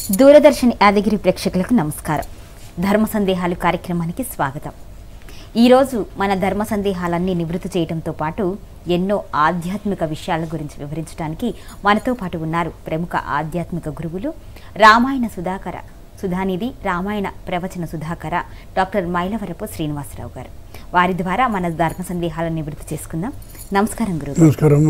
దూరదర్శన్ యాదగిరి ప్రేక్షకులకు నమస్కారం. ధర్మ సందేహాలు కార్యక్రమానికి స్వాగతం. ఈరోజు మన ధర్మ సందేహాలన్నీ నివృత్తి చేయడంతో పాటు ఎన్నో ఆధ్యాత్మిక విషయాల గురించి వివరించడానికి మనతో పాటు ఉన్నారు ప్రముఖ ఆధ్యాత్మిక గురువులు రామాయణ సుధానిధి రామాయణ ప్రవచన సుధాకర డాక్టర్ మైలవరపు శ్రీనివాసరావు గారు. వారి ద్వారా మన ధర్మ సందేహాలను నివృత్తి చేసుకుందాం. నమస్కారం గురువు. నమస్కారం.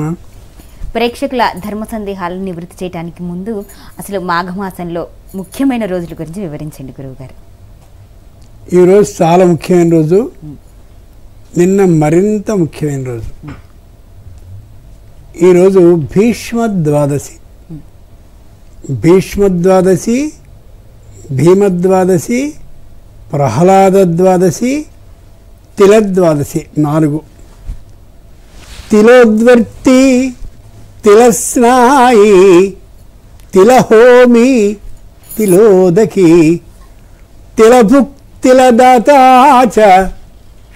ప్రేక్షకుల ధర్మ సందేహాలను నివృత్తి చేయడానికి ముందు అసలు మాఘమాసంలో ముఖ్యమైన రోజుల గురించి వివరించండి గురువు గారు. ఈరోజు చాలా ముఖ్యమైన రోజు, నిన్న మరింత ముఖ్యమైన రోజు. ఈరోజు భీష్మద్వాదశి. భీష్మద్వాదశి, భీమద్వాదశి, ప్రహ్లాదద్వాదశి, తిలద్వాదశి 4. తిలోద్వర్తి, తిలస్నాయి, తిలహోమి, తిలోదకి, తిలభుక్, తిలదాతాచ,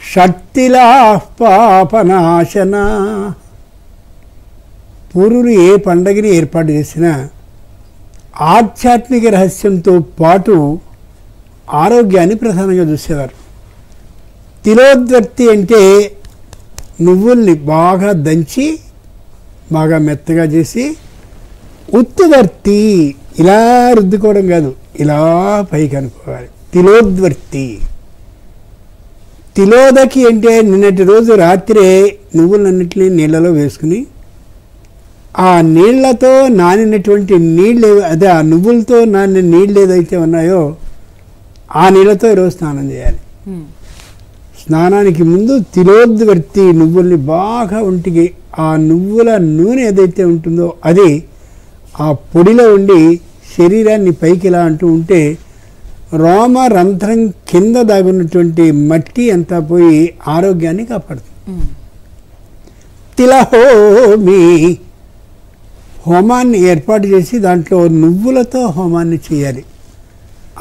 షట్తిలా పాపనాశన. పూర్వులు ఏ పండగని ఏర్పాటు చేసినా ఆధ్యాత్మిక రహస్యంతో పాటు ఆరోగ్యాన్ని ప్రధానంగా చూసేవారు. తిలోద్వర్తి అంటే నువ్వుల్ని బాగా దంచి బాగా మెత్తగా చేసి, ఉత్తువర్తి ఇలా రుద్దుకోవడం కాదు, ఇలా పైకి అనుకోవాలి. తిలోద్వర్తి. తిలోదకి అంటే నిన్నటి రోజు రాత్రే నువ్వులన్నింటినీ నీళ్ళలో వేసుకుని ఆ నీళ్లతో నానినటువంటి నీళ్ళు, అదే ఆ నువ్వులతో నానిన నీళ్ళు ఏదైతే ఉన్నాయో ఆ నీళ్ళతో ఈరోజు స్నానం చేయాలి. స్నానానికి ముందు తిలోద్వర్తి నువ్వుల్ని బాగా ఒంటికి ఆ నువ్వుల నూనె ఏదైతే ఉంటుందో అది ఆ పొడిలో ఉండి శరీరాన్ని పైకి ఇలా అంటూ ఉంటే రోమ రంధ్రం కింద దాగున్నటువంటి మట్టి అంతా పోయి ఆరోగ్యాన్ని కాపాడుతుంది. తిలహోమి, హోమాన్ని ఏర్పాటు చేసి దాంట్లో నువ్వులతో హోమాన్ని చేయాలి.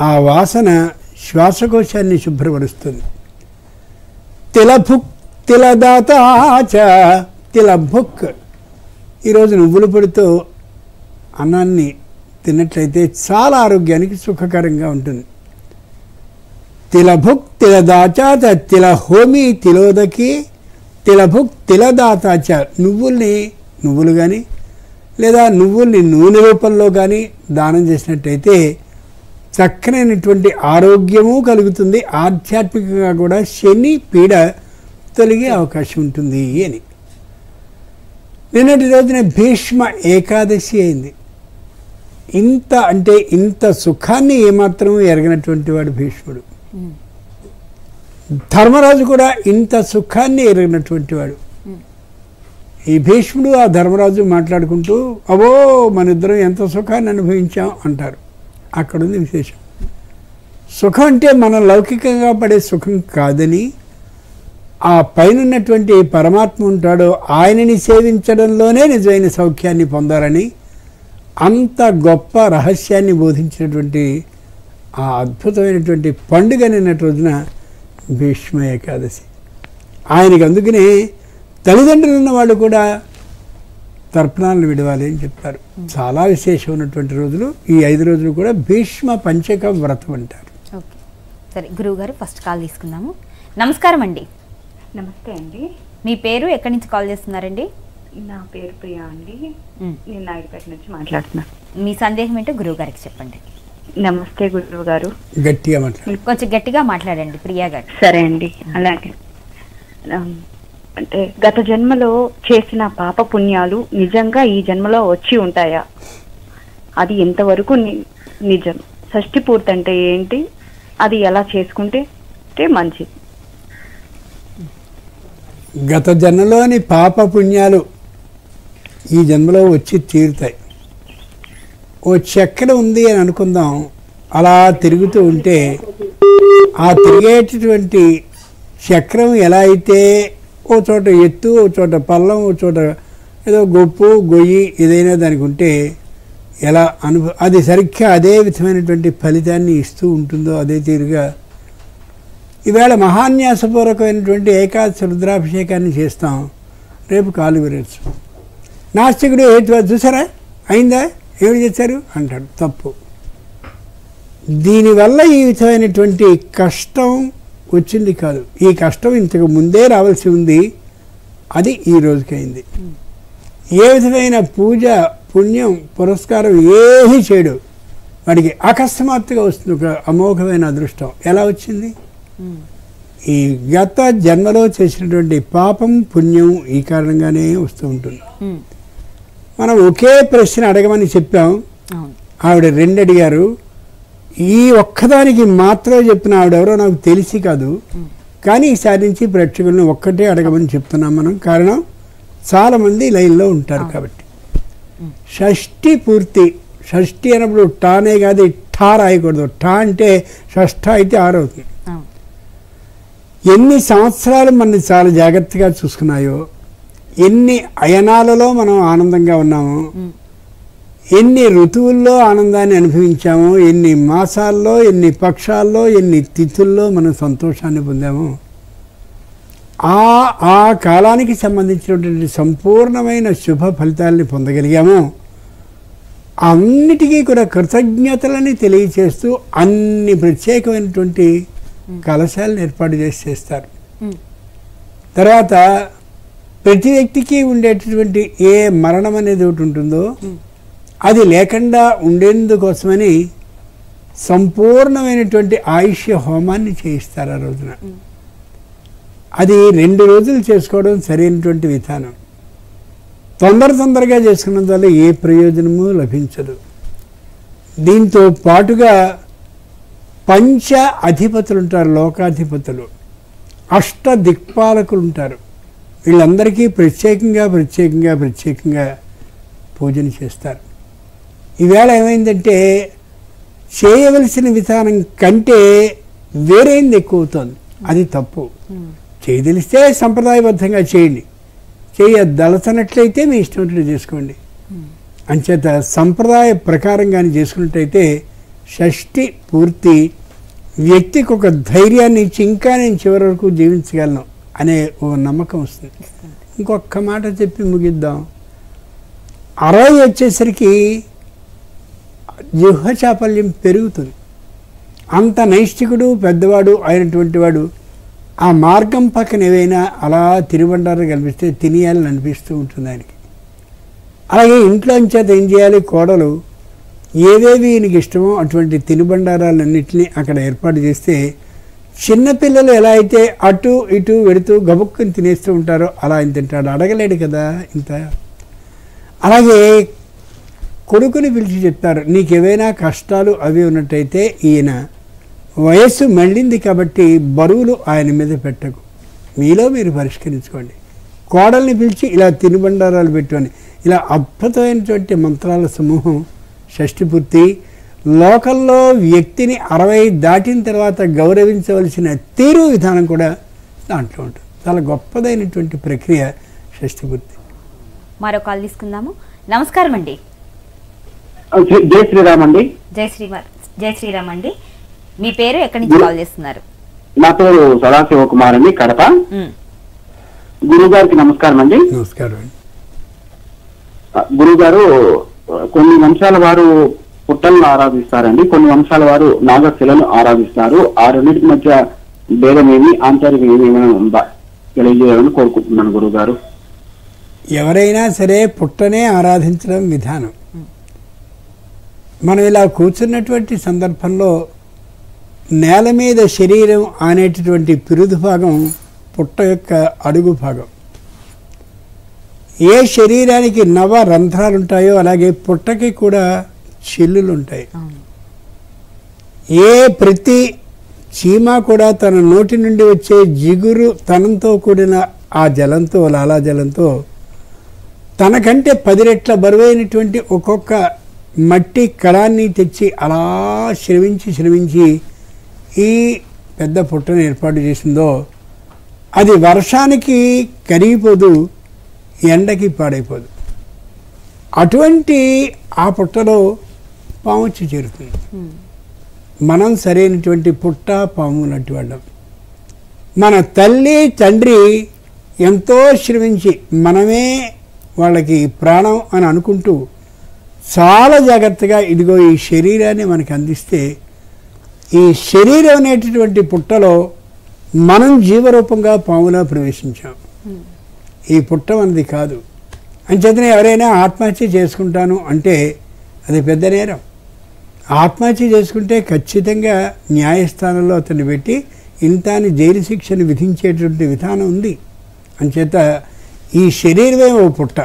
ఆ వాసన శ్వాసకోశాన్ని శుభ్రపరుస్తుంది. తిలభుక్, తిలదాతాచ, తిలభుక్. ఈరోజు నువ్వుల పొడితో అన్నాన్ని తిన్నట్లయితే చాలా ఆరోగ్యానికి సుఖకరంగా ఉంటుంది. తిలభుక్, తిలదాచాచ, తిలహోమి, తిలోదకి, తిలభుక్, తిలదాతాచ. నువ్వులు కానీ లేదా నువ్వుల్ని నూనె రూపంలో కానీ దానం చేసినట్టయితే చక్కనైనటువంటి ఆరోగ్యము కలుగుతుంది. ఆధ్యాత్మికంగా కూడా శని పీడ తొలగే అవకాశం ఉంటుంది అని. నిన్నటి రోజున భీష్మ ఏకాదశి అయింది. ఇంత సుఖాన్ని ఏమాత్రం ఎరగనటువంటి వాడు భీష్ముడు. ధర్మరాజు కూడా ఇంత సుఖాన్ని ఎరగనటువంటి వాడు. ఈ భీష్ముడు ఆ ధర్మరాజు మాట్లాడుకుంటూ అవో మన ఇద్దరం ఎంత సుఖాన్ని అనుభవించాం అంటారు. అక్కడుంది విశేషం. సుఖం అంటే మనం లౌకికంగా పడే సుఖం కాదని, ఆ పైనటువంటి పరమాత్మ ఉంటాడో ఆయనని సేవించడంలోనే నిజమైన సౌఖ్యాన్ని పొందాలని అంత గొప్ప రహస్యాన్ని బోధించినటువంటి ఆ అద్భుతమైనటువంటి పండుగ నిన్నటి రోజున భీష్మ ఏకాదశి. ఆయనకి అందుకనే తల్లిదండ్రులు ఉన్న వాళ్ళు కూడా తర్పణాలను విడవాలి అని చెప్తారు. చాలా విశేషం ఉన్నటువంటి రోజులు ఈ 5 రోజులు కూడా భీష్మ పంచక వ్రతం అంటారు. ఓకే, సరే గురువు గారు, ఫస్ట్ కాల్ తీసుకుందాము. నమస్కారం అండి. నమస్తే అండి. మీ పేరు, ఎక్కడి నుంచి కాల్ చేస్తున్నారండి? నా పేరు ప్రియా అండి. నేను నాయుడుపేట నుంచి మాట్లాడుతున్నాను. మీ సందేహం ఏంటో గురువు గారికి చెప్పండి. నమస్తే గురువు గారు. గట్టిగా మాట్లాడండి. కొంచెం గట్టిగా మాట్లాడండి ప్రియా గారు. సరే అండి, అలాగే. అంటే గత జన్మలో చేసిన పాప పుణ్యాలు నిజంగా ఈ జన్మలో వచ్చి ఉంటాయా? అది ఎంతవరకు నిజం? షష్ఠి పూర్తి అంటే ఏంటి? అది ఎలా చేసుకుంటే మంచిది? గత జన్మలోని పాప పుణ్యాలు ఈ జన్మలో వచ్చి తీరుతాయి. ఓ చక్రం ఉంది అని అనుకుందాం. అలా తిరుగుతూ ఉంటే ఆ తిరిగేటటువంటి చక్రం ఎలా అయితే ఓ చోట ఎత్తు, ఓ చోట పల్లం, ఓ చోట ఏదో గొప్పు గొయ్యి ఏదైనా దానికి ఉంటే ఎలా అది సరిగ్గా అదే విధమైనటువంటి ఫలితాన్ని ఇస్తూ ఉంటుందో అదే తీరుగా ఈవేళ మహాన్యాసపూర్వకమైనటువంటి ఏకాదశి రుద్రాభిషేకాన్ని చేస్తాం. రేపు కాలు విరచ్చు. నాస్తికుడు చూసారా అయిందా, ఏమిటి చేశారు అంటాడు. తప్పు. దీనివల్ల ఈ విధమైనటువంటి కష్టం వచ్చింది కాదు. ఈ కష్టం ఇంతకు ముందే రావాల్సి ఉంది, అది ఈ రోజుకైంది. ఏ విధమైన పూజ పుణ్యం పురస్కారం ఏమీ చేయడు, వాడికి అకస్మాత్తుగా వస్తుంది ఒక అమోఘమైన అదృష్టం. ఎలా వచ్చింది? ఈ గత జన్మలో చేసినటువంటి పాపం పుణ్యం ఈ కారణంగానే వస్తూ ఉంటుంది. మనం ఒకే ప్రశ్న అడగమని చెప్పాం, ఆవిడ 2 అడిగారు. ఈ ఒక్కదానికి మాత్రమే చెప్పిన ఆవిడెవరో నాకు తెలిసి కాదు, కానీ ఈసారి నుంచి ప్రేక్షకులను ఒక్కటే అడగమని చెప్తున్నాం మనం. కారణం చాలామంది లైన్లో ఉంటారు కాబట్టి. షష్ఠి పూర్తి. షష్ఠి అన్నప్పుడు టానే కాదు, ఠా రాయకూడదు. ఠా అంటే షష్ఠ అయితే 6 అవుతుంది. ఎన్ని సంవత్సరాలు మనని చాలా జాగ్రత్తగా చూసుకున్నాయో, ఎన్ని అయనాలలో మనం ఆనందంగా ఉన్నామో, ఎన్ని ఋతువుల్లో ఆనందాన్ని అనుభవించామో, ఎన్ని మాసాల్లో, ఎన్ని పక్షాల్లో, ఎన్ని తిథుల్లో మనం సంతోషాన్ని పొందామో, ఆ కాలానికి సంబంధించినటువంటి సంపూర్ణమైన శుభ ఫలితాలని పొందగలిగామో, అన్నిటికీ కూడా కృతజ్ఞతలని తెలియచేస్తూ అన్ని ప్రత్యేకమైనటువంటి కలశాలను ఏర్పాటు చేస్తారు. తర్వాత ప్రతి వ్యక్తికి ఉండేటటువంటి ఏ మరణం అనేది ఒకటి ఉంటుందో అది లేకుండా ఉండేందుకోసమని సంపూర్ణమైనటువంటి ఆయుష్య హోమాన్ని చేయిస్తారు ఆ రోజున. అది 2 రోజులు చేసుకోవడం సరైనటువంటి విధానం. తొందరగా చేసుకున్నందువల్ల ఏ ప్రయోజనము లభించదు. దీంతో పాటుగా పంచ అధిపతులు ఉంటారు, లోకాధిపతులు, అష్ట దిక్పాలకులు ఉంటారు. వీళ్ళందరికీ ప్రత్యేకంగా పూజన చేస్తారు. ఈవేళ ఏమైందంటే చేయవలసిన విధానం కంటే వేరేంది ఎక్కువ అవుతుంది. అది తప్పు. చేయదలిస్తే సంప్రదాయబద్ధంగా చేయండి, చేయదలచనట్లయితే మీ ఇష్టం చేసుకోండి. అంచేత సంప్రదాయ ప్రకారంగానే చేసుకున్నట్టయితే షష్ఠి పూర్తి వ్యక్తికి ఒక ధైర్యాన్ని ఇచ్చి ఇంకా నేను చివరి వరకు జీవించగలను అనే ఓ నమ్మకం వస్తుంది. ఇంకొక మాట చెప్పి ముగిద్దాం. 60 వచ్చేసరికి జిహ్వ చాపల్యం పెరుగుతుంది. అంత నైష్ఠికుడు పెద్దవాడు అయినటువంటి వాడు ఆ మార్గం పక్కన ఏవైనా అలా తిరుబండారు కనిపిస్తే తినేయాలని అనిపిస్తూ ఉంటుంది ఆయనకి. అలాగే ఇంట్లో అంచేత ఏం చేయాలి, కోడలు ఏవేవి ఈయనకి ఇష్టమో అటువంటి తినుబండారాలన్నింటినీ అక్కడ ఏర్పాటు చేస్తే చిన్నపిల్లలు ఎలా అయితే అటు ఇటు వెడుతూ గబుక్కుని తినేస్తూ ఉంటారో అలా ఆయన తింటాడు. అడగలేడు కదా ఇంత. అలాగే కొడుకుని పిలిచి చెప్తారు, నీకేవైనా కష్టాలు అవి ఉన్నట్టయితే ఈయన వయస్సు మళ్ళింది కాబట్టి బరువులు ఆయన మీద పెట్టకు, మీలో మీరు పరిష్కరించుకోండి. కోడల్ని పిలిచి ఇలా తినుబండారాలు పెట్టుకొని ఇలా అద్భుతమైనటువంటి మంత్రాల సమూహం షష్ఠి పూర్తి. లోకంలో వ్యక్తిని 60 దాటిన తర్వాత గౌరవించవలసిన తీరు విధానం కూడా దాంట్లో ఉంటుంది. చాలా గొప్పదైనటువంటి ప్రక్రియ షష్ఠి పూర్తి. మరో కాల్ తీసుకుందాము. నమస్కారం అండి. జై శ్రీరామ్ అండి. జై శ్రీరామ్ అండి. మీ పేరు, ఎక్కడి నుంచి కాల్ చేస్తున్నారు? నా పేరు సదాశివ కుమార్ అండి, కడప. గురువు గారికి నమస్కారం అండి. నమస్కారం అండి. గురువు గారు, కొన్ని వంశాల వారు పుట్టలను ఆరాధిస్తారండి, కొన్ని వంశాల వారు నాగశిలను ఆరాధిస్తారు. ఆ రెండింటి మధ్య భేదం ఏమి, ఆంతరికం ఏమైనా ఉందా తెలియజేయాలని కోరుకుంటున్నాను గురువు గారు. ఎవరైనా సరే పుట్టనే ఆరాధించడం విధానం. మనం ఇలా కూర్చున్నటువంటి సందర్భంలో నేల మీద శరీరం అనేటటువంటి పిరుదు భాగం పుట్ట యొక్క అడుగు భాగం. ఏ శరీరానికి నవ రంధ్రాలు ఉంటాయో అలాగే పుట్టకి కూడా చిల్లులు ఉంటాయి. ఏ ప్రతి చీమ కూడా తన నోటి నుండి వచ్చే జిగురు తనంతో కూడిన ఆ జలంతో, లాలాజలంతో తనకంటే 10 రెట్ల బరువైనటువంటి ఒక్కొక్క మట్టి కళాన్ని తెచ్చి అలా శ్రమించి ఈ పెద్ద పుట్టను ఏర్పాటు చేసిందో అది వర్షానికి కరిగిపోదు, ఎండకి పాడైపోదు. అటువంటి ఆ పుట్టలో పాము వచ్చి చేరుతుంది. మనం సరైనటువంటి పుట్ట పాము లాంటి వాళ్ళం. మన తల్లి తండ్రి ఎంతో శ్రమించి మనమే వాళ్ళకి ప్రాణం అని అనుకుంటూ చాలా జాగ్రత్తగా ఇదిగో ఈ శరీరాన్ని మనకి అందిస్తే ఈ శరీరం అనేటటువంటి పుట్టలో మనం జీవరూపంగా పాములా ప్రవేశించాం. ఈ పుట్ట మనది కాదు. అంచేతనే ఎవరైనా ఆత్మహత్య చేసుకుంటాను అంటే అది పెద్ద నేరం. ఆత్మహత్య చేసుకుంటే ఖచ్చితంగా న్యాయస్థానంలో అతన్ని పెట్టి ఇంత అని జైలు శిక్షను విధించేటువంటి విధానం ఉంది. అంచేత ఈ శరీరమే ఓ పుట్ట.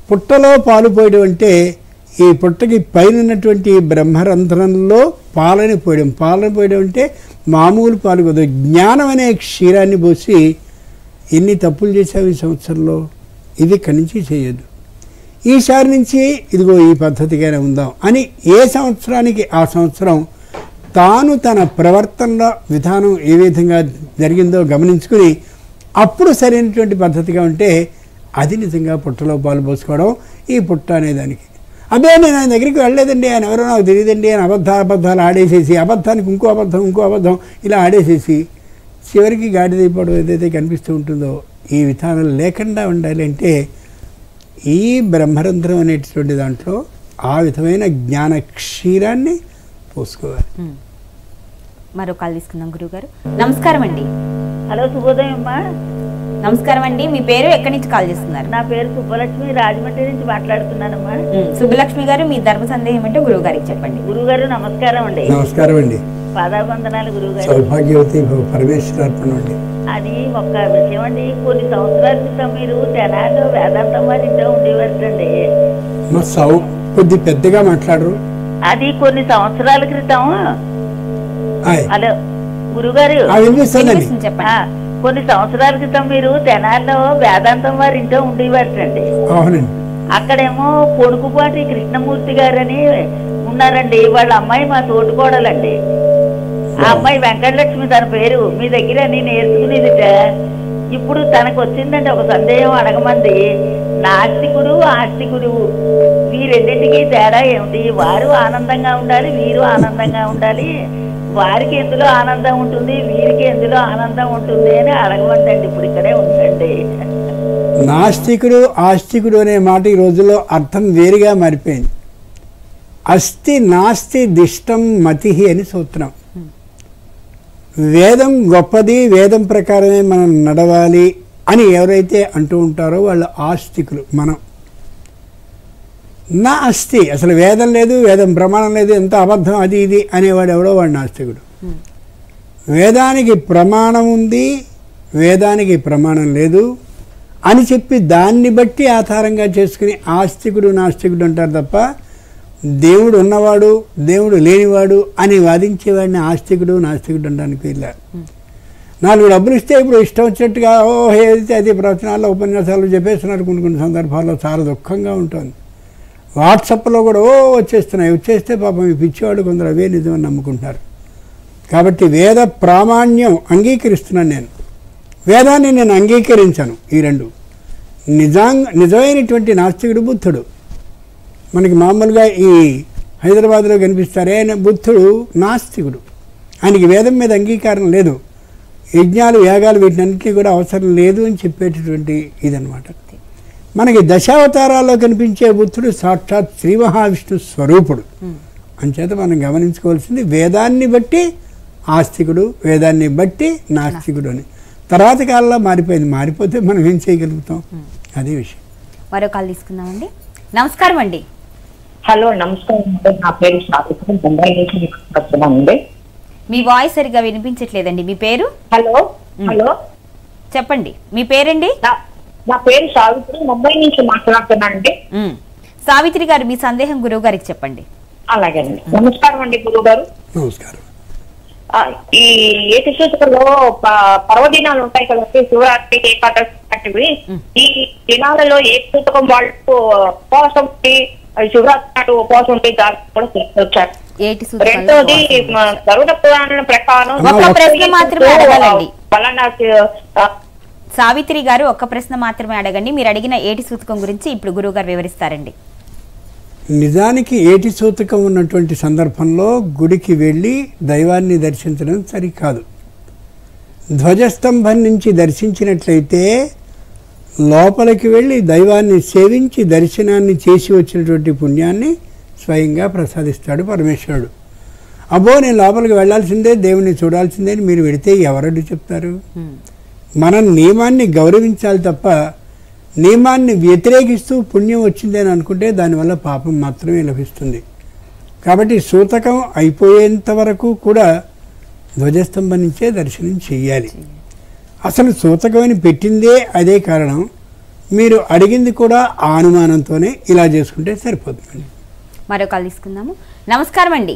పుట్టలో పాలు పోయడం అంటే ఈ పుట్టకి పైన ఉన్నటువంటి బ్రహ్మరంధ్రంలో పాలని పోయడం. పాలను పోయడం అంటే మామూలు పాలు కదా. జ్ఞానం అనే క్షీరాన్ని పోసి ఎన్ని తప్పులు చేశావు ఈ సంవత్సరంలో, ఇది ఇక్కడి నుంచి చేయొద్దు, ఈసారి నుంచి ఇదిగో ఈ పద్ధతిగానే ఉందాం అని ఏ సంవత్సరానికి ఆ సంవత్సరం తాను తన ప్రవర్తనలో విధానం ఏ విధంగా జరిగిందో గమనించుకుని అప్పుడు సరైనటువంటి పద్ధతిగా ఉంటే అది నిజంగా పుట్టలో పాలు పోసుకోవడం. ఈ పుట్ట అనేదానికి అదే నేను ఆయన దగ్గరికి వెళ్ళలేదండి, ఆయన ఎవరో నాకు తెలియదండి అని అబద్ధాలు ఆడేసేసి అబద్ధానికి ఇంకో అబద్ధం ఇలా ఆడేసేసి చివరికి గాడిదైపోవడం ఏదైతే కనిపిస్తూ ఉంటుందో ఈ విధానం లేకుండా ఉండాలి. అంటే ఈ బ్రహ్మరంధ్రం అనేటటువంటి దాంట్లో ఆ విధమైన జ్ఞాన క్షీరాన్ని పోసుకోవాలి. మరో కాల్ తీసుకుందాం గురుగారు. నమస్కారం అండి. హలో, శుభోదయం అమ్మా. నమస్కారం అండి. మీ పేరు ఎక్కడి నుంచి కాల్ చేస్తున్నారు? నా పేరు సుబ్బలక్ష్మి, రాజమండ్రి నుంచి మాట్లాడుతున్నానమ్మా. సుబ్బలక్ష్మి గారు, మీ ధర్మ సందేహం అంటే గురువు గారికి చెప్పండి. గురుగారు నమస్కారం అండి. నమస్కారం అండి. పాదాబంధనాలు గురుగారు. సౌభాగ్యవతి పరమేశ్వరార్పణ అండి. అది ఒక విషయం అండి. కొన్ని సంవత్సరాల క్రితం మీరు తెనాలిలో వేదాంతం వారి ఇంట్లో ఉండేవారండి. కొద్ది పెద్దగా మాట్లాడరు. అది కొన్ని సంవత్సరాల క్రితం. హలో గురుగారు, చెప్పండి. కొన్ని సంవత్సరాల క్రితం మీరు తెనాలిలో వేదాంతం వారి ఇంట్లో ఉండేవారండి. అవునండి. అక్కడేమో పొడుకుపాటి కృష్ణమూర్తి గారని ఉన్నారండి. వాళ్ళ అమ్మాయి మా తోటికోడలండి. ఆ అమ్మాయి వెంకటలక్ష్మి తన పేరు. మీ దగ్గర నేను నేర్చుకునేదిట. ఇప్పుడు తనకు వచ్చిందంటే ఒక సందేహం అడగమంది. నాస్తికుడు ఆస్తికుడు ఈ రెండింటికి తేడా ఏమిటి? వారు ఆనందంగా ఉండాలి, వీరు ఆనందంగా ఉండాలి. వారికి ఎందులో ఆనందం ఉంటుంది, వీరికి ఎందులో ఆనందం ఉంటుంది అని అడగమంటండి. ఇప్పుడు ఇక్కడే ఉందండి. నాస్తికుడు ఆస్తికుడు అనే మాట ఈ రోజుల్లో అర్థం వేరుగా మారిపోయింది. అస్తి నాస్తి దిష్టం మతి అని సూత్రం. వేదం గొప్పది, వేదం ప్రకారమే మనం నడవాలి అని ఎవరైతే అంటూ ఉంటారో వాళ్ళు ఆస్తికులు. మనం నా అస్తి, అసలు వేదం లేదు, వేదం ప్రమాణం లేదు, ఎంత అబద్ధం అది ఇది అనేవాడు ఎవడో వాడు నాస్తికుడు. వేదానికి ప్రమాణం ఉంది, వేదానికి ప్రమాణం లేదు అని చెప్పి దాన్ని బట్టి ఆధారంగా చేసుకుని ఆస్తికుడు నాస్తికుడు అంటారు తప్ప దేవుడు ఉన్నవాడు దేవుడు లేనివాడు అని వాదించేవాడిని ఆస్తికుడు నాస్తికుడు అనడానికి వెళ్ళారు. 4 డబ్బులు ఇస్తే ఇప్పుడు ఇష్టం వచ్చినట్టుగా ఏదైతే అది ప్రవచనాల్లో ఉపన్యాసాలు చెప్పేస్తున్నారు. కొన్ని సందర్భాల్లో చాలా దుఃఖంగా ఉంటుంది. వాట్సాప్లో కూడా వచ్చేస్తే పాపం ఈ పిచ్చివాడు కొందరు అవే నిజమని నమ్ముకుంటారు. కాబట్టి వేద ప్రామాణ్యం అంగీకరిస్తున్నాను నేను, వేదాన్ని నేను అంగీకరించాను. ఈ రెండు నిజమైనటువంటి నాస్తికుడు బుద్ధుడు. మనకి మామూలుగా ఈ హైదరాబాద్లో కనిపిస్తారే ఆయన బుద్ధుడు నాస్తికుడు. ఆయనకి వేదం మీద అంగీకారం లేదు, యజ్ఞాలు యాగాలు వీటినన్నింటినీ కూడా అవసరం లేదు అని చెప్పేటటువంటి ఇదనమాట. మనకి దశావతారాల్లో కనిపించే బుద్ధుడు సాక్షాత్ శ్రీ మహావిష్ణు స్వరూపుడు. అంచేత మనం గమనించుకోవాల్సింది వేదాన్ని బట్టి ఆస్తికుడు, వేదాన్ని బట్టి నాస్తికుడు అని. తర్వాత కాలంలో మారిపోయింది. మారిపోతే మనం ఏం చేయగలుగుతాం, అదే విషయం. మరో కాల్ తీసుకుందామండి. నమస్కారం అండి. హలో నమస్కారం. నా పేరు సావిత్రి, ముంబై నుంచి వస్తున్నానండి. మీ వాయిస్ సరిగా వినిపించట్లేదండి. మీ పేరు? హలో చెప్పండి. మీ పేరండి? నా పేరు సావిత్రి, ముంబై నుంచి మాట్లాడుతున్నానండి. సావిత్రి గారు, మీ సందేహం గురువు గారికి చెప్పండి. అలాగేనండి. నమస్కారం అండి గురువు గారు. నమస్కారం. ఈ ఏటి సూచకలో పర్వదినాలు ఉంటాయి కదండి, శివరాత్రి, ఏకాదశి లాంటివి. ఈ దినాలలో ఏ సూచకం వాళ్ళు ఉపవాసం ఉండి శివరాత్రి నాటి ఉపవాసం ఉండి దాన్ని కూడా తీసుకొచ్చారు. రెండోది గరుడ పురాణం ప్రకారం ఒక ప్రశ్న మాత్రమే అడగాలండి. పలానా సావిత్రి గారు ఒక్క ప్రశ్న మాత్రమే అడగండి. మీరు అడిగిన ఏటి సూతకం గురించి ఇప్పుడు గురువు గారు వివరిస్తారండి. నిజానికి ఏటి సూతకం ఉన్నటువంటి సందర్భంలో గుడికి వెళ్ళి దైవాన్ని దర్శించడం సరికాదు. ధ్వజస్తంభం నుంచి దర్శించినట్లయితే లోపలికి వెళ్ళి దైవాన్ని సేవించి దర్శనాన్ని చేసి వచ్చినటువంటి పుణ్యాన్ని స్వయంగా ప్రసాదిస్తాడు పరమేశ్వరుడు. అబ్బో నేను లోపలికి వెళ్ళాల్సిందే, దేవుణ్ణి చూడాల్సిందే అని మీరు వెడితే ఎవరడ్డు చెప్తారు? మనం నియమాన్ని గౌరవించాలి తప్ప నియమాన్ని వ్యతిరేకిస్తూ పుణ్యం వచ్చింది అని అనుకుంటే దానివల్ల పాపం మాత్రమే లభిస్తుంది. కాబట్టి సూతకం అయిపోయేంత వరకు కూడా ధ్వజస్తంభం నుంచే దర్శనం చెయ్యాలి. అసలు సూతకమని పెట్టిందే అదే కారణం. మీరు అడిగింది కూడా ఆ అనుమానంతోనే ఇలా చేసుకుంటే సరిపోతుంది. మరో కాల్ తీసుకుందాము. నమస్కారం అండి.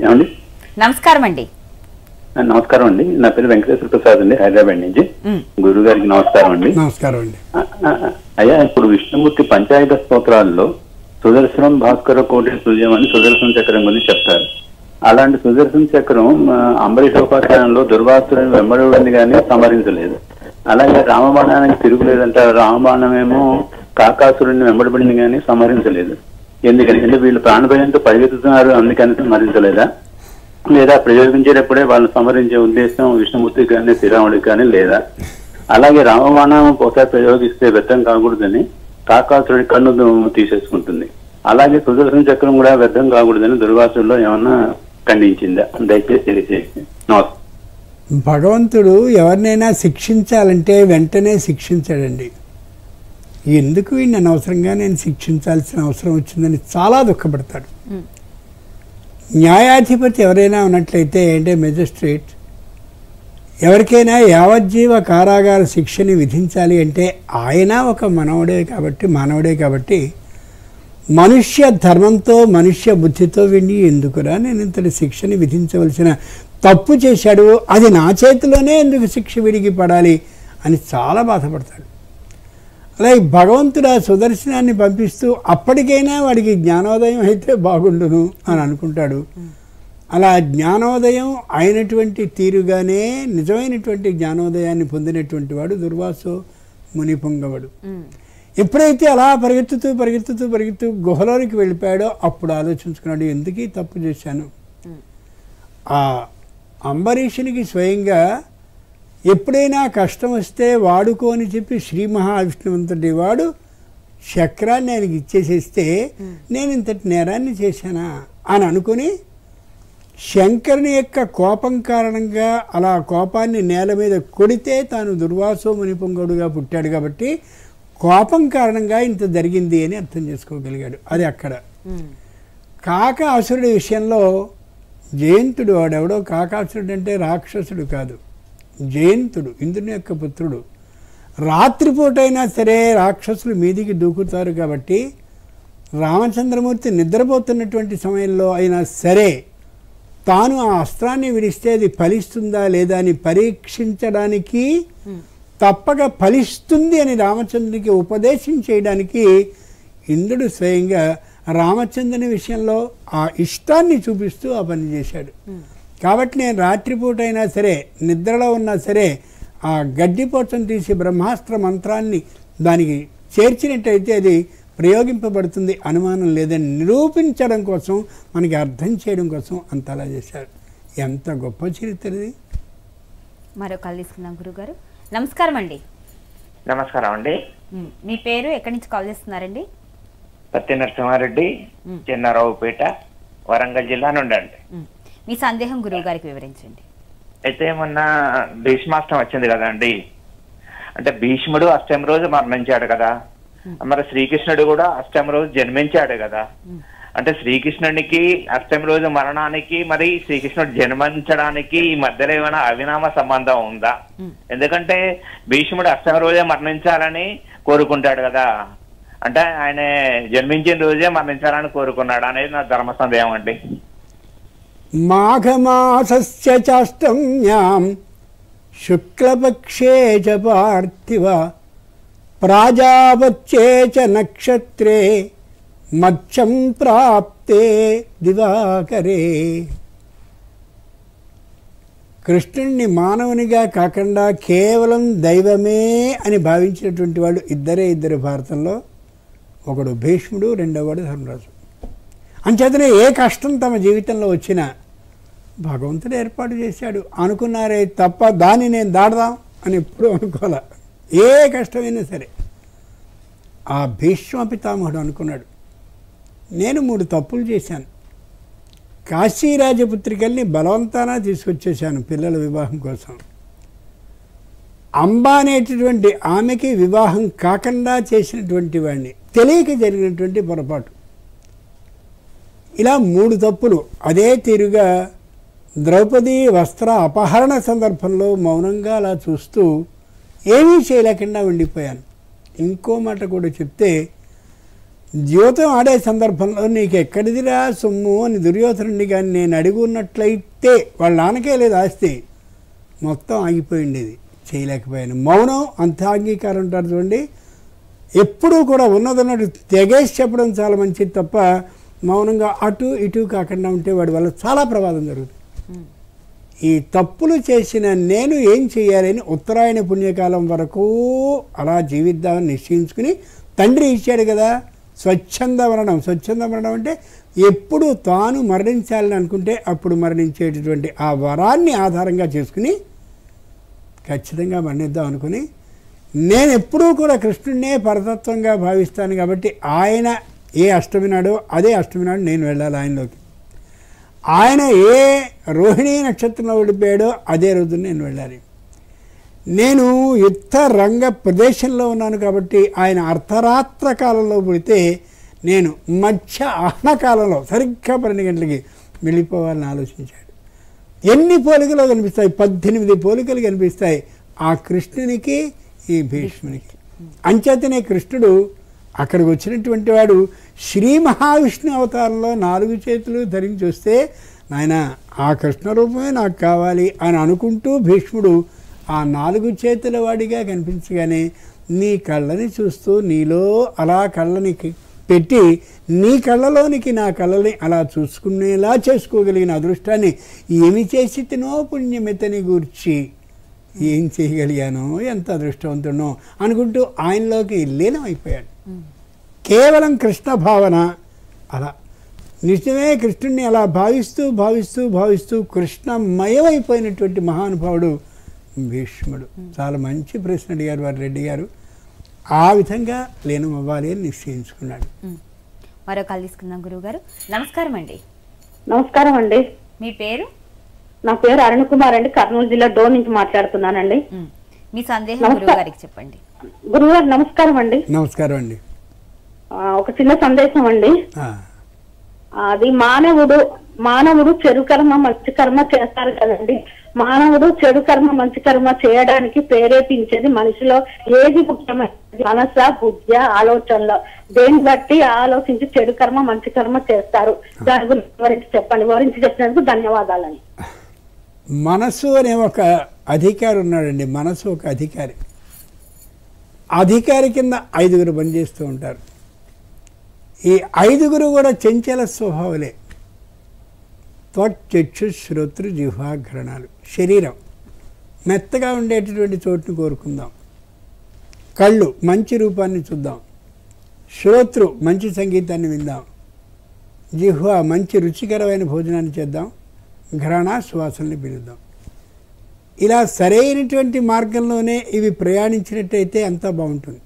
ఏమండి? నమస్కారం అండి. నమస్కారం అండి. నా పేరు వెంకటేశ్వర ప్రసాద్ అండి, హైదరాబాద్ నుంచి. గురువు గారికి నమస్కారం అండి. నమస్కారం అండి. అయ్యా, ఇప్పుడు విష్ణుమూర్తి పంచాయత స్తోత్రాల్లో సుదర్శనం, భాస్కర కోటి సూర్యం అని సుదర్శన చక్రం గురించి చెప్తారు. అలాంటి సుదర్శన చక్రం అంబరీషోపాఖ్యానంలో దుర్వాసురుని వెంబడి కానీ సంహరించలేదు. అలాగే రామబాణానికి తిరుగులేదంటారు. రామబాణమేమో కాకాసురుని వెంబడబడింది కానీ సంహరించలేదు. ఎందుకని? అంటే వీళ్ళు ప్రాణభయంతో పరిగెత్తుతున్నారు, అందుకని సంహరించలేదా? లేదా ప్రయోగించేటప్పుడే వాళ్ళని సంహరించే ఉద్దేశం విష్ణుమూర్తికి కానీ శ్రీరాముడికి కానీ లేదా? అలాగే రామబాణం ఒకసారి ప్రయోగిస్తే వ్యర్థం కాకూడదని కాకాసురుడి కన్ను తీసేసుకుంటుంది. అలాగే సుదర్శన చక్రం కూడా వ్యర్థం కాకూడదని దుర్వాసుల్లో ఏమన్నా ఖండించిందా? దయచేసి తెలియజేయండి. నమస్తే. భగవంతుడు ఎవరినైనా శిక్షించాలంటే వెంటనే శిక్షించాడండి. ఎందుకు వీడిని అనవసరంగా నేను శిక్షించాల్సిన అవసరం వచ్చిందని చాలా దుఃఖపడతాడు. న్యాయాధిపతి ఎవరైనా ఉన్నట్లయితే అంటే మెజిస్ట్రేట్ ఎవరికైనా యావజ్జీవ కారాగార శిక్షని విధించాలి అంటే ఆయన ఒక మానవుడే కాబట్టి మనుష్య ధర్మంతో మనుష్య బుద్ధితో విని ఎందుకురా నేను ఇంతటి శిక్షని విధించవలసిన తప్పు చేశాడు, అది నా చేతిలోనే ఎందుకు శిక్ష విడిగి పడాలి అని చాలా బాధపడతాడు. అలాగే భగవంతుడు ఆ సుదర్శనాన్ని పంపిస్తూ అప్పటికైనా వాడికి జ్ఞానోదయం అయితే బాగుండును అని అనుకుంటాడు. అలా జ్ఞానోదయం అయినటువంటి తీరుగానే నిజమైనటువంటి జ్ఞానోదయాన్ని పొందినటువంటి వాడు దుర్వాసో ముని పొంగవడు. ఎప్పుడైతే అలా పరిగెత్తుతూ గుహలోనికి వెళ్ళిపోయాడో అప్పుడు ఆలోచించుకున్నాడు, ఎందుకీ తప్పు చేశాను. ఆ అంబరీషునికి స్వయంగా ఎప్పుడైనా కష్టం వస్తే వాడుకో అని చెప్పి శ్రీ మహావిష్ణువంతుడి వాడు చక్రాన్ని ఆయనకి ఇచ్చేసేస్తే నేను ఇంతటి నేరాన్ని చేశానా అని అనుకుని శంకరుని యొక్క కోపం కారణంగా అలా కోపాన్ని నేల మీద కొడితే తాను దుర్వాసో మునిపొంగడుగా పుట్టాడు కాబట్టి కోపం కారణంగా ఇంత జరిగింది అని అర్థం చేసుకోగలిగాడు. అది అక్కడ. కాకాసురుడి విషయంలో జయంతుడు, వాడెవడో కాకాసురుడు అంటే రాక్షసుడు కాదు, జయంతుడు ఇంద్రుని యొక్క పుత్రుడు. రాత్రిపూటైనా సరే రాక్షసులు మీదికి దూకుతారు కాబట్టి రామచంద్రమూర్తి నిద్రపోతున్నటువంటి సమయంలో అయినా సరే తాను ఆ అస్త్రాన్ని విడిస్తే అది ఫలిస్తుందా లేదా అని పరీక్షించడానికి, తప్పక ఫలిస్తుంది అని రామచంద్రునికి ఉపదేశం చేయడానికి ఇంద్రుడు స్వయంగా రామచంద్రుని విషయంలో ఆ ఇష్టాన్ని చూపిస్తూ ఆ పని చేశాడు. కాబట్టి నేను రాత్రిపూట అయినా సరే నిద్రలో ఉన్నా సరే ఆ గడ్డిపోచను తీసి బ్రహ్మాస్త్ర మంత్రాన్ని దానికి చేర్చినట్టయితే అది ప్రయోగింపబడుతుంది, అనుమానం లేదని నిరూపించడం కోసం, మనకి అర్థం చేయడం కోసం అంతలా చేశారు. ఎంత గొప్ప చరిత్రది. మరో కాల్ తీసుకుందాం. గురుగారు నమస్కారం అండి. నమస్కారం అండి. మీ పేరు, ఎక్కడి నుంచి కాల్ చేస్తున్నారండి? పత్తి నరసింహారెడ్డి, చిన్నారావుపేట, వరంగల్ జిల్లా నుండి అండి. మీ సందేహం గురువు గారికి వివరించండి. అయితే మొన్న భీష్మాష్టం వచ్చింది కదా అండి. అంటే భీష్ముడు అష్టమి రోజు మరణించాడు కదా, మరి శ్రీకృష్ణుడు కూడా అష్టమి రోజు జన్మించాడు కదా. అంటే శ్రీకృష్ణునికి అష్టమి రోజు మరణానికి మరి శ్రీకృష్ణుడు జన్మించడానికి ఈ మధ్యలో ఏమైనా అవినామ సంబంధం ఉందా? ఎందుకంటే భీష్ముడు అష్టమి రోజే మరణించాలని కోరుకుంటాడు కదా, అంటే ఆయన జన్మించిన రోజే మరణించాలని కోరుకున్నాడు అనేది నా ధర్మ సందేహం అండి. మాఘమాసస్య చాష్టమ్యాం శుక్లపక్షే చ పార్థివ ప్రాజాపత్యే చ నక్షత్రే మత్స్యం ప్రాప్తే దివాకరే. కృష్ణుణ్ణి మానవునిగా కాకుండా కేవలం దైవమే అని భావించినటువంటి వాళ్ళు ఇద్దరు భారతంలో. ఒకడు భీష్ముడు, రెండోవాడు ధర్మరాజు. అంచేతనే ఏ కష్టం తమ జీవితంలో వచ్చినా భగవంతుడు ఏర్పాటు చేశాడు అనుకున్నారే తప్ప దాన్ని నేను దాడదాం అని ఎప్పుడూ అనుకోలే. ఏ కష్టమైనా సరే ఆ భీష్మ పితామహుడు అనుకున్నాడు, నేను 3 తప్పులు చేశాను కాశీరాజపుత్రికల్ని బలవంతాన తీసుకొచ్చేసాను పిల్లల వివాహం కోసం. అంబా అనేటటువంటి ఆమెకి వివాహం కాకుండా చేసినటువంటి వాడిని, తెలియక జరిగినటువంటి పొరపాటు. ఇలా 3 తప్పులు. అదే తీరుగా ద్రౌపది వస్త్ర అపహరణ సందర్భంలో మౌనంగా అలా చూస్తూ ఏమీ చేయలేకుండా ఉండిపోయాను. ఇంకో మాట కూడా చెప్తే, ద్యోతం ఆడే సందర్భంలో నీకు ఎక్కడిదిరా సొమ్ము అని దుర్యోధనుడిని కానీ నేను అడిగి ఉన్నట్లయితే వాళ్ళ నాన్నకే లేదు ఆస్తి, మొత్తం ఆగిపోయిండేది. చేయలేకపోయాను. మౌనం అంత అంగీకారం ఉంటారు చూడండి. ఎప్పుడూ కూడా ఉన్నదన్నట్టు తెగేసి చెప్పడం చాలా మంచిది తప్ప మౌనంగా అటు ఇటు కాకుండా ఉంటే వాడి వల్ల చాలా ప్రమాదం జరుగుతుంది. ఈ తప్పులు చేసిన నేను ఏం చేయాలని ఉత్తరాయణ పుణ్యకాలం వరకు అలా జీవిద్దామని నిశ్చయించుకుని తండ్రి ఇచ్చాడు కదా స్వచ్ఛంద మరణం. స్వచ్ఛంద మరణం అంటే ఎప్పుడు తాను మరణించాలని అనుకుంటే అప్పుడు మరణించేటటువంటి ఆ వరాన్ని ఆధారంగా చేసుకుని ఖచ్చితంగా మరణిద్దాం అనుకుని, నేను ఎప్పుడూ కూడా కృష్ణుడినే పరతత్వంగా భావిస్తాను కాబట్టి ఆయన ఏ అష్టమి నాడో అదే అష్టమి నాడు నేను వెళ్ళాలి ఆయనలోకి. ఆయన ఏ రోహిణీ నక్షత్రంలో వెళ్ళిపోయాడో అదే రోజు నేను వెళ్ళాలి. నేను యుద్ధ రంగ ప్రదేశంలో ఉన్నాను కాబట్టి ఆయన అర్ధరాత్ర కాలంలో పుడితే నేను మధ్య ఆహ్నకాలంలో సరిగ్గా 12 గంటలకి వెళ్ళిపోవాలని ఆలోచించాడు. ఎన్ని పోలికలు కనిపిస్తాయి? 18 పోలికలు కనిపిస్తాయి ఆ కృష్ణునికి ఈ భీష్మునికి. అంచేతనే కృష్ణుడు అక్కడికి వచ్చినటువంటి వాడు శ్రీ మహావిష్ణు అవతారంలో 4 చేతులు ధరించి వస్తే, నాయన ఆ కృష్ణ రూపమే నాకు కావాలి అని అనుకుంటూ భీష్ముడు ఆ 4 చేతుల వాడిగా కనిపించగానే నీ కళ్ళని చూస్తూ నీలో అలా కళ్ళని పెట్టి నీ కళ్ళలోనికి నా కళ్ళని అలా చూసుకునేలా చేసుకోగలిగిన అదృష్టాన్ని ఏమి చేసి తినో పుణ్యమితని గూర్చి, ఏం చేయగలిగానో ఎంత అదృష్టవంతునో అనుకుంటూ ఆయనలోకి లీనమైపోయాడు. కేవలం కృష్ణ భావన. అలా నిజమే కృష్ణుడిని అలా భావిస్తూ భావిస్తూ భావిస్తూ కృష్ణమయమైపోయినటువంటి మహానుభావుడు భీష్ముడు. చాలా మంచి ప్రశ్న అడిగారు వారు రెడ్డి గారు. ఆ విధంగా లీనం అవ్వాలి అని నిశ్చయించుకున్నాడు. మరో కాల్ తీసుకుందాం. గురువు గారు నమస్కారం అండి. నమస్కారం అండి. మీ పేరు? నా పేరు అరుణ్ కుమార్ అండి, కర్నూలు జిల్లా డోర్ నుంచి మాట్లాడుతున్నానండి. మీ సందేహం గురువు గారికి చెప్పండి. గురువు గారు నమస్కారం అండి. నమస్కారం అండి. ఒక చిన్న సందేశం అండి. అది మానవుడు చెడు కర్మ మంచి కర్మ చేస్తారు కదండి. మానవుడు చెడు కర్మ మంచి కర్మ చేయడానికి ప్రేరేపించేది మనిషిలో ఏది ముఖ్యమైనది? మనస, బుద్ధి, ఆలోచనలో దేన్ని బట్టి ఆలోచించి చెడు కర్మ మంచి కర్మ చేస్తారు? దాని గురించి వివరించి చెప్పండి. వివరించి చెప్పినందుకు ధన్యవాదాలని. మనసు అనే ఒక అధికారి ఉన్నాడండి. మనసు ఒక అధికారి. అధికారి కింద 5 పనిచేస్తూ ఉంటారు. ఈ 5 కూడా చంచల స్వభావాలే. త్వచక్షు శ్రోత్రు జిహ్వాఘ్రణాలు. శరీరం మెత్తగా ఉండేటటువంటి చోటును కోరుకుందాం. కళ్ళు మంచి రూపాన్ని చూద్దాం. శ్రోత్రు మంచి సంగీతాన్ని విందాం. జిహ్వ మంచి రుచికరమైన భోజనాన్ని చేద్దాం. ఘ్రాణ సువాసనని పిలుద్దాం. ఇలా సరైనటువంటి మార్గంలోనే ఇవి ప్రయాణించినట్టయితే అంతా బాగుంటుంది.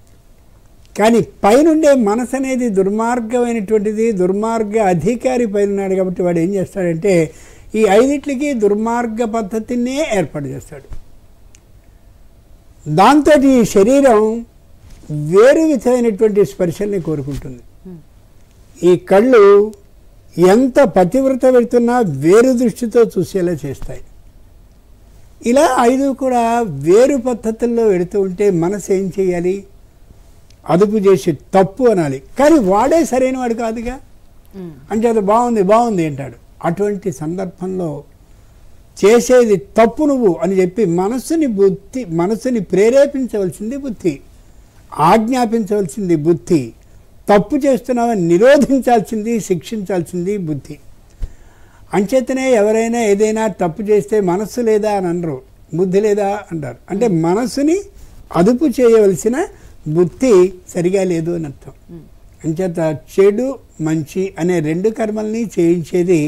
కానీ పైనుండే మనసు అనేది దుర్మార్గమైనటువంటిది. దుర్మార్గ అధికారి పైన ఉన్నాడు కాబట్టి వాడు ఏం చేస్తాడంటే ఈ 5కి దుర్మార్గ పద్ధతినే ఏర్పాటు చేస్తాడు. దాంతో ఈ శరీరం వేరు విధమైనటువంటి స్పర్శల్ని కోరుకుంటుంది. ఈ కళ్ళు ఎంత పతివ్రత పెడుతున్నా వేరు దృష్టితో చూసేలా చేస్తాయి. ఇలా 5 కూడా వేరు పద్ధతుల్లో వెళుతూ ఉంటే మనసు ఏం చేయాలి? అదుపు చేసి తప్పు అనాలి. కానీ వాడే సరైన వాడు కాదుగా. అంటే అది బాగుంది బాగుంది అంటాడు. అటువంటి సందర్భంలో చేసేది తప్పు నువ్వు అని చెప్పి మనసుని ప్రేరేపించవలసింది బుద్ధి, ఆజ్ఞాపించవలసింది బుద్ధి. తప్పు చేస్తున్నామని నిరోధించాల్సింది, శిక్షించాల్సింది బుద్ధి. అంచేతనే ఎవరైనా ఏదైనా తప్పు చేస్తే మనస్సు లేదా అని అనరు, బుద్ధి లేదా అంటారు. అంటే మనసుని అదుపు చేయవలసిన బుద్ధి సరిగా లేదు అని అర్థం. అంచేత చెడు మంచి అనే 2 కర్మల్ని చేయించేది,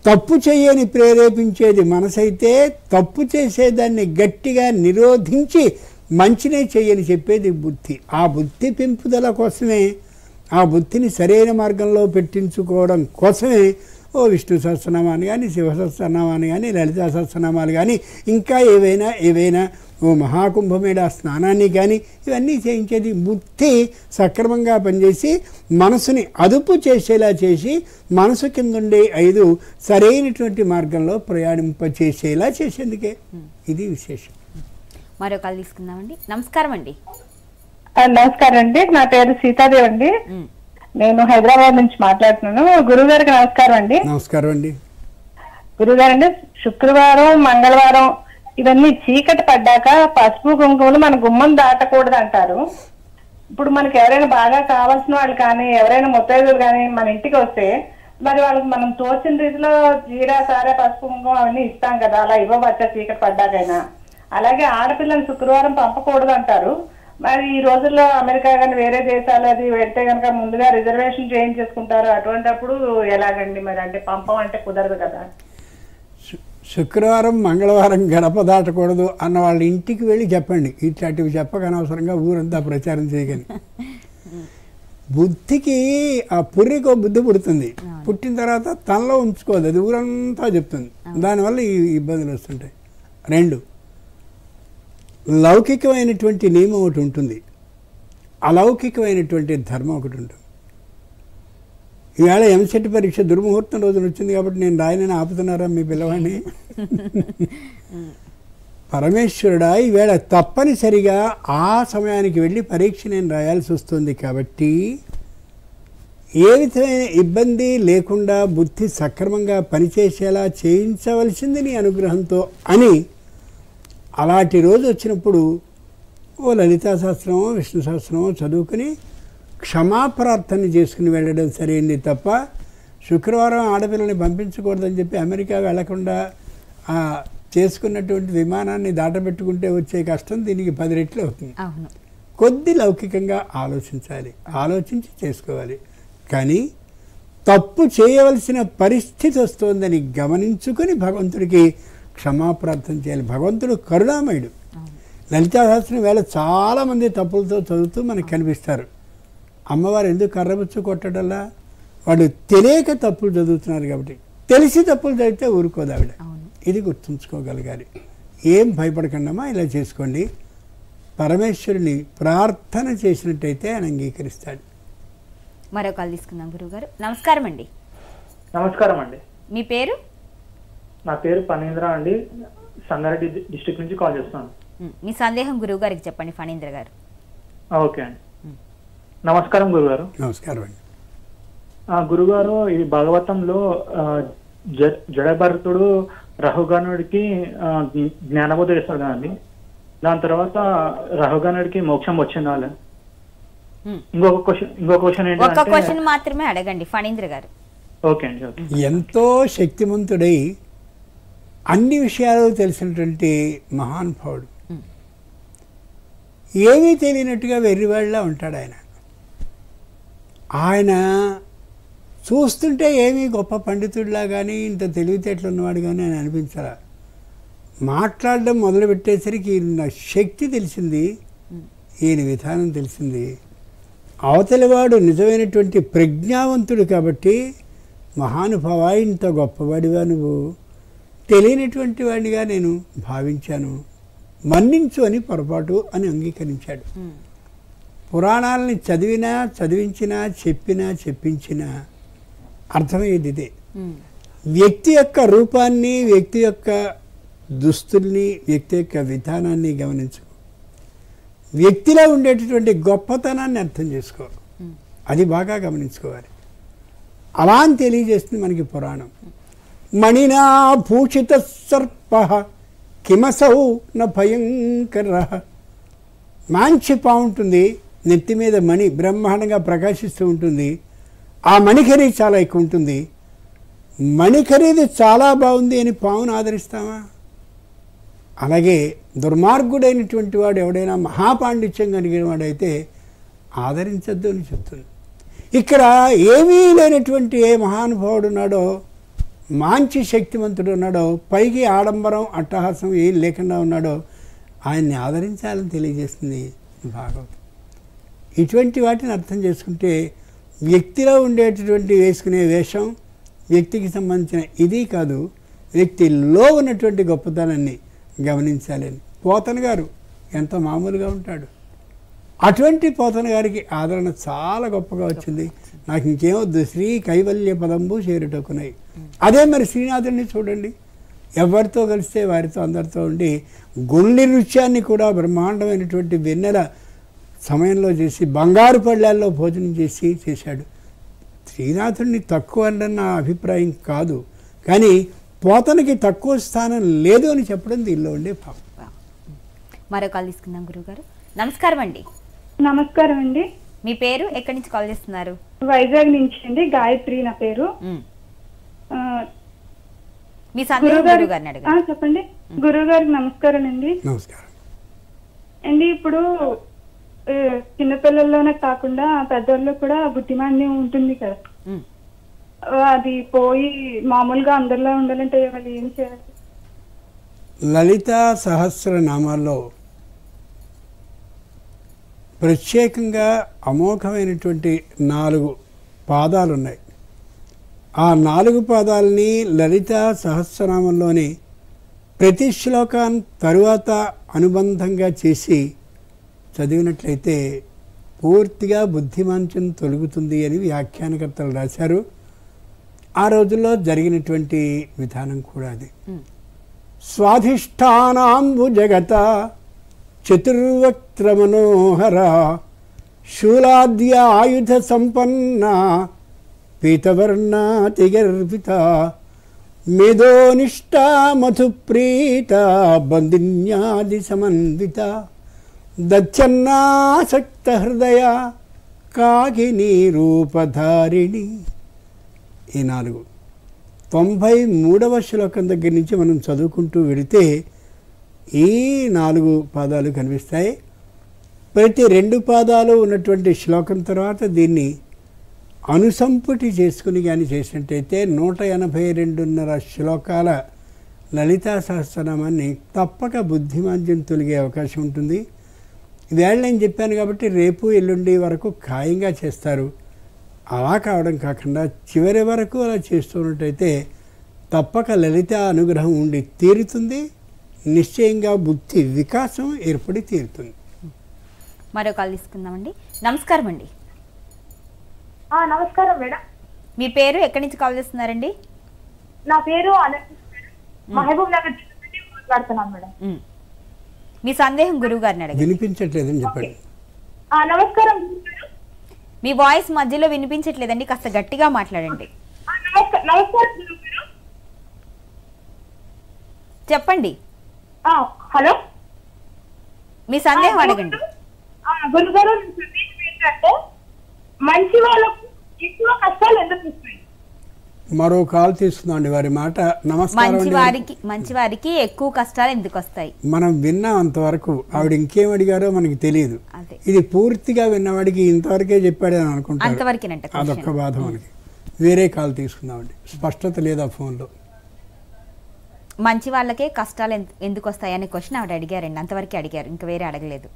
తప్పు చేయని ప్రేరేపించేది మనసైతే, తప్పు చేసేదాన్ని గట్టిగా నిరోధించి మంచినే చేయని చెప్పేది బుద్ధి. ఆ బుద్ధి పెంపుదల కోసమే, ఆ బుద్ధిని సరైన మార్గంలో పెట్టించుకోవడం కోసమే ఓ విష్ణు సహస్రనామాన్ని కానీ, శివ సహస్రనామాన్ని కానీ, లలితా సహస్రనామాలు కానీ, ఇంకా ఏవైనా ఓ మహాకుంభమేళ స్నానాన్ని కానీ ఇవన్నీ చేయించేది బుద్ధి సక్రమంగా పనిచేసి మనసుని అదుపు చేసేలా చేసి మనసు కిందుండే 5 సరైనటువంటి మార్గంలో ప్రయాణింపచేసేలా చేసేందుకే ఇది విశేషం. మరో కాల్ తీసుకుందామండి. నమస్కారం అండి. నమస్కారం అండి, నా పేరు సీతాదేవి అండి. నేను హైదరాబాద్ నుంచి మాట్లాడుతున్నాను. గురువు గారికి నమస్కారం అండి. నమస్కారం అండి. గురువు గారు అండి, శుక్రవారం మంగళవారం ఇవన్నీ చీకటి పడ్డాక పసుపు కుంకుమలు మన గుమ్మం దాటకూడదు అంటారు. ఇప్పుడు మనకి ఎవరైనా బాగా కావాల్సిన వాళ్ళు కానీ ఎవరైనా ముత్తైదులు కానీ మన ఇంటికి వస్తే మరి వాళ్ళకి మనం తోచిన రీతిలో జీరా సారా పసుపు కుంకుమ అవన్నీ ఇస్తాం కదా, అలా ఇవ్వవచ్చా చీకటి పడ్డాకైనా? అలాగే ఆడపిల్లలు శుక్రవారం పంపకూడదు అంటారు. మరి ఈ రోజుల్లో అమెరికా కానీ వేరే దేశాలు అది వెళ్తే కనుక ముందుగా రిజర్వేషన్ చేయించేసుకుంటారు. అటువంటిప్పుడు ఎలాగండి మరి? అంటే పంపం అంటే కుదరదు కదా. శుక్రవారం మంగళవారం గడప దాటకూడదు అన్న వాళ్ళ ఇంటికి వెళ్ళి చెప్పండి. ఇట్లాంటివి చెప్పక అనవసరంగా ఊరంతా ప్రచారం చేయగలి. బుద్ధికి ఆ పుర్రికో బుద్ధి పుడుతుంది, పుట్టిన తర్వాత తనలో ఉంచుకోదు, అది ఊరంతా చెప్తుంది. దానివల్ల ఈ ఇబ్బందులు వస్తుంటాయి. 2, లౌకికమైనటువంటి నియమం ఒకటి ఉంటుంది, అలౌకికమైనటువంటి ధర్మం ఒకటి ఉంటుంది. ఈవేళ ఎంసెట్ పరీక్ష దుర్ముహూర్తం రోజున వచ్చింది కాబట్టి నేను రాయనని ఆపుతున్నారా మీ పిల్లవాడిని? పరమేశ్వరుడా ఈవేళ తప్పనిసరిగా ఆ సమయానికి వెళ్ళి పరీక్ష నేను రాయాల్సి వస్తుంది కాబట్టి ఏ విధమైన ఇబ్బంది లేకుండా బుద్ధి సక్రమంగా పనిచేసేలా చేయించవలసింది నీ అనుగ్రహంతో అని అలాంటి రోజు వచ్చినప్పుడు ఓ లలితా సహస్రమో విష్ణు సహస్రమో చదువుకుని క్షమాప్రార్థన చేసుకుని వెళ్ళడం సరైంది తప్ప శుక్రవారం ఆడపిల్లని పంపించకూడదని చెప్పి అమెరికా వెళ్లకుండా చేసుకున్నటువంటి విమానాన్ని దాటబెట్టుకుంటే వచ్చే కష్టం దీనికి 10 రెట్లు అవుతుంది. కొద్ది లౌకికంగా ఆలోచించాలి, ఆలోచించి చేసుకోవాలి. కానీ తప్పు చేయవలసిన పరిస్థితి వస్తుందని గమనించుకొని భగవంతుడికి క్షమాప్రార్థన చేయాలి. భగవంతుడు కరుణామయుడు. లలితా సహస్రం వేళ చాలామంది తప్పులతో చదువుతూ మనకు కనిపిస్తారు. అమ్మవారు ఎందుకు కర్రబుచ్చు కొట్టడల్లా? వాళ్ళు తెలియక తప్పులు చదువుతున్నారు కాబట్టి. తెలిసి తప్పులు చదివితే ఊరుకోదు ఆవిడ. ఇది గుర్తుంచుకోగలగాలి. ఏం భయపడకండమ్మా, ఇలా చేసుకోండి. పరమేశ్వరుని ప్రార్థన చేసినట్టయితే ఆయన అంగీకరిస్తాడు. మరో కాల్ తీసుకుందాం. గురువుగారు నమస్కారం అండి. నమస్కారం అండి. మీ పేరు? నా పేరు ఫణీంద్ర అండి, సంగారెడ్డి డిస్ట్రిక్ట్ నుంచి కాల్ చేస్తున్నాను. మీ సందేహం గురువు గారికి చెప్పండి ఫణీంద్ర గారు. ఓకే అండి. నమస్కారం గురుగారు. నమస్కారం అండి. గురుగారు, ఈ భాగవతంలో జడభరతుడు రహుగణుడికి జ్ఞానబోధ చేస్తాడు కదండి, దాని తర్వాత రహుగణుడికి మోక్షం వచ్చిందా? ఇంకొక క్వశ్చన్ క్వశ్చన్ మాత్రమే అడగండి ఫణీంద్ర గారు. ఓకే అండి. ఓకే. ఎంతో శక్తిమంతుడై అన్ని విషయాలు తెలిసినటువంటి మహానుభావుడు, ఏమీ తెలియనట్టుగా వెర్రివాళ్ళ ఉంటాడు ఆయన. ఆయన చూస్తుంటే ఏమీ గొప్ప పండితుడిలా కానీ ఇంత తెలివితేటలు ఉన్నవాడు కానీ ఆయన అనిపించాల. మాట్లాడడం మొదలుపెట్టేసరికి ఈయన శక్తి తెలిసింది, ఈయన విధానం తెలిసింది. అవతలివాడు నిజమైనటువంటి ప్రజ్ఞావంతుడు కాబట్టి మహానుభావ, ఇంత గొప్పవాడివా నువ్వు, తెలియనటువంటి వాడినిగా నేను భావించాను, మన్నించు అని పొరపాటు అని అంగీకరించాడు. పురాణాలని చదివినా చదివించినా చెప్పినా చెప్పించినా అర్థమయ్యేది ఇదే. వ్యక్తి యొక్క రూపాన్ని, వ్యక్తి యొక్క దుస్తుల్ని, వ్యక్తి యొక్క విధానాన్ని గమనించుకో, వ్యక్తిలో ఉండేటటువంటి గొప్పతనాన్ని అర్థం చేసుకో, అది బాగా గమనించుకోవాలి. అలా అని తెలియజేస్తుంది మనకి పురాణం. మణినా భూషిత సర్ప కిమసౌ న భయంకర. మంచి పాము ఉంటుంది, నెత్తి మీద మణి బ్రహ్మాండంగా ప్రకాశిస్తూ ఉంటుంది. ఆ మణి ఖరీదు చాలా ఎక్కువ ఉంటుంది. మణి ఖరీదు చాలా బాగుంది అని పామును ఆదరిస్తామా? అలాగే దుర్మార్గుడైనటువంటి వాడు ఎవడైనా మహాపాండిత్యం కలిగిన వాడైతే ఆదరించద్దు అని చెప్తుంది. ఇక్కడ ఏమీ లేనటువంటి ఏ మహానుభావుడు ఉన్నాడో, మంచి శక్తివంతుడు ఉన్నాడో, పైకి ఆడంబరం అట్టహాసం ఏం లేకుండా ఉన్నాడో ఆయన్ని ఆదరించాలని తెలియజేస్తుంది భాగవతం. ఇటువంటి వాటిని అర్థం చేసుకుంటే వ్యక్తిలో ఉండేటటువంటి వేసుకునే వేషం, వ్యక్తికి సంబంధించిన ఇది కాదు, వ్యక్తిలో ఉన్నటువంటి గొప్పతనాన్ని గమనించాలని. పోతన గారు ఎంత మామూలుగా ఉంటాడు. అటువంటి పోతన గారికి ఆదరణ చాలా గొప్పగా వచ్చింది. నాకు ఇంకేమొద్దు, శ్రీ కైవల్య పదంబు చేరుటకున్నాయి. అదే మరి శ్రీనాథుడిని చూడండి, ఎవరితో కలిస్తే వారితో అందరితో ఉండి గుండె నృత్యాన్ని కూడా బ్రహ్మాండమైనటువంటి వెన్నెల సమయంలో చేసి బంగారు పళ్ళాల్లో భోజనం చేశాడు. శ్రీనాథుడిని తక్కువ అంటే నా అభిప్రాయం కాదు, కానీ పోతనకి తక్కువ స్థానం లేదు అని చెప్పడం దీనిలో ఉండే భావం. మరో కాల్ తీసుకుందాం గురువుగారు. నమస్కారం అండి. నమస్కారం అండి. మీ పేరు, ఎక్కడి నుంచి కాల్ చేస్తున్నారు? వైజాగ్ నుంచి అండి, గాయత్రి నా పేరు. మీ సందేహం గురువుగారిని అడగండి. చెప్పండి. గురువు గారికి నమస్కారం అండి. నమస్కారం అండి. ఇప్పుడు చిన్నపిల్లల్లోనే కాకుండా పెద్దవాళ్ళు కూడా బుద్ధిమాంద్యం ఉంటుంది కదా, అది పోయి మామూలుగా అందరిలో ఉండాలంటే వాళ్ళు ఏం చేయాలి? లలితా సహస్రనామాల్లో ప్రత్యేకంగా అమోఘమైనటువంటి 4 పాదాలు ఉన్నాయి. ఆ 4 పాదాలని లలితా సహస్రనామంలోని ప్రతి శ్లోకం తరువాత అనుబంధంగా చేసి చదివినట్లయితే పూర్తిగా బుద్ధిమాంద్యం తొలగుతుంది అని వ్యాఖ్యానకర్తలు రాశారు. ఆ రోజుల్లో జరిగినటువంటి విధానం కూడా అది. స్వాధిష్టానాంబు జగత చతుర్వక్త్ర మనోహర శూలాద్య ఆయుధ సంపన్న పీతవర్ణాతిగర్భిత మేధోనిష్ట మధుప్రీత బంధిన్యాది సమన్విత దచ్చన్నాసక్త హృదయ కాకినీ రూపధారిణి. ఈ 93వ శ్లోకం దగ్గర నుంచి మనం చదువుకుంటూ వెళితే ఈ 4 పాదాలు కనిపిస్తాయి. ప్రతి 2 పాదాలు ఉన్నటువంటి శ్లోకం తర్వాత దీన్ని అనుసంపుటి చేసుకుని కానీ చేసినట్టయితే 182.5 శ్లోకాల లలితా సహస్రనామాన్ని తప్పక బుద్ధిమాంద్యం తొలగే అవకాశం ఉంటుంది. వేళ నేను చెప్పాను కాబట్టి రేపు ఎల్లుండి వరకు ఖాయంగా చేస్తారు. అలా కావడం కాకుండా చివరి వరకు అలా చేస్తున్నట్టయితే తప్పక లలిత అనుగ్రహం ఉండి తీరుతుంది. నిశ్చయంగా బుద్ధి వికాసం ఏర్పడి తీరుతుంది. మరో కాల్ తీసుకుందామండి. నమస్కారం అండి. నమస్కారం మేడం. మీ పేరు, ఎక్కడి నుంచి కాల్ చేస్తున్నారండి? నా పేరు మహబూబ్ నగర్ నుంచి మాట్లాడుతున్నాను మేడం. మీ సందేహం గురువు గారిని అడగండి. వినిపించట్లేదని చెప్పండి. నమస్కారం. మీ వాయిస్ మధ్యలో వినిపించట్లేదండి, కాస్త గట్టిగా మాట్లాడండి. నమస్కారం. చెప్పండి. హలో, మీ సందేహం అడగండి. గురుగారు, ఏంటంటే మంచి వాళ్ళకు ఎక్కువ కష్టాలు ఎందుకు వస్తాయి? మరో కాల్ తీసుకుందామండి వారి మాట. నమస్కారం. మంచి వారికి ఎక్కువ కష్టాలు ఎందుకు వస్తాయి? మనం విన్నాం అంతవరకు. ఆవిడ ఇంకేం అడిగారో మనకి తెలియదు. ఇది పూర్తిగా విన్నవాడికి ఇంతవరకే చెప్పాడని అనుకుంటాను. అదొక్క బాధ మనకి. వేరే కాల్ తీసుకుందామండి. స్పష్టత లేదా ఫోన్లో. మంచి వాళ్ళకే కష్టాలు ఎందుకు వస్తాయి అనే క్వశ్చన్ ఆవిడ అడిగారండి. అంతవరకే అడిగారు, ఇంకా వేరే అడగలేదు.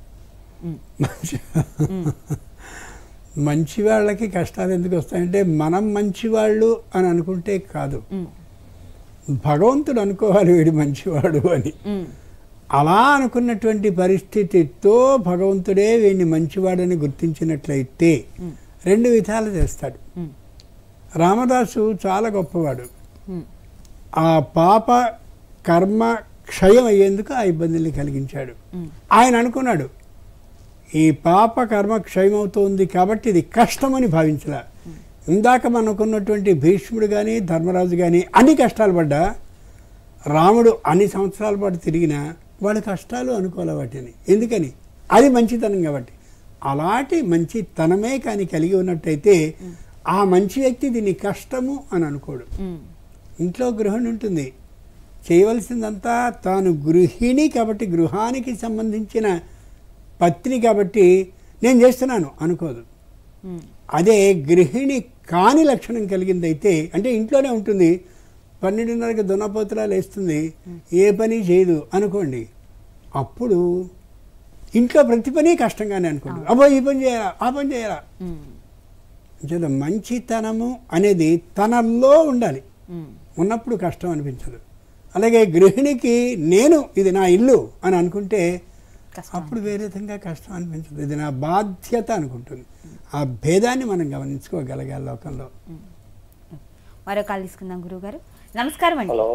మంచి వాళ్ళకి కష్టాలు ఎందుకు వస్తాయంటే మనం మంచివాళ్ళు అని అనుకుంటే కాదు, భగవంతుడు అనుకోవాలి వీడు మంచివాడు అని. అలా అనుకున్నటువంటి పరిస్థితితో భగవంతుడే వీడిని మంచివాడని గుర్తించినట్లయితే 2 విధాలు చేస్తాడు. రామదాసు చాలా గొప్పవాడు. ఆ పాప కర్మ క్షయం అయ్యేందుకు ఆ ఇబ్బందుల్ని కలిగించాడు. ఆయన అనుకున్నాడు ఈ పాప కర్మ క్షయమవుతోంది కాబట్టి ఇది కష్టమని భావించలే. ఇందాక మనకున్నటువంటి భీష్ముడు కానీ ధర్మరాజు కానీ అన్ని కష్టాలు పడ్డా, రాముడు అన్ని సంవత్సరాల పాటు తిరిగినా వాళ్ళ కష్టాలు అనుకోలే వాటిని. ఎందుకని? అది మంచితనం కాబట్టి. అలాంటి మంచితనమే కానీ కలిగి ఉన్నట్టయితే ఆ మంచి వ్యక్తి దీన్ని కష్టము అని అనుకోడు. ఇంట్లో గృహిణి ఉంటుంది, చేయవలసిందంతా తాను గృహిణి కాబట్టి, గృహానికి సంబంధించిన పత్ని కాబట్టి నేను చేస్తున్నాను అనుకోదు. అదే గృహిణి కాని లక్షణం కలిగిందైతే, అంటే ఇంట్లోనే ఉంటుంది, 12:30కి దున్నపోతులా లేస్తుంది, ఏ పని చేయదు అనుకోండి, అప్పుడు ఇంట్లో ప్రతి పని కష్టంగానే అనుకోండి. అబ్బో ఈ పని చేయాలా, ఆ పని చేయాలా. అంచేత మంచితనము అనేది తనలో ఉండాలి, ఉన్నప్పుడు కష్టం అనిపించదు. అలాగే గృహిణికి నేను ఇది నా ఇల్లు అని అనుకుంటే అప్పుడు వేరే విధంగా కష్టం అనిపించదు, ఇది నా బాధ్యత అనుకుంటుంది. ఆ భేదాన్ని మనం గమనించుకోగలగాలి లోకంలో. మరో కాల్ తీసుకుందాం గురువుగారు. నమస్కారం అండి. హలో,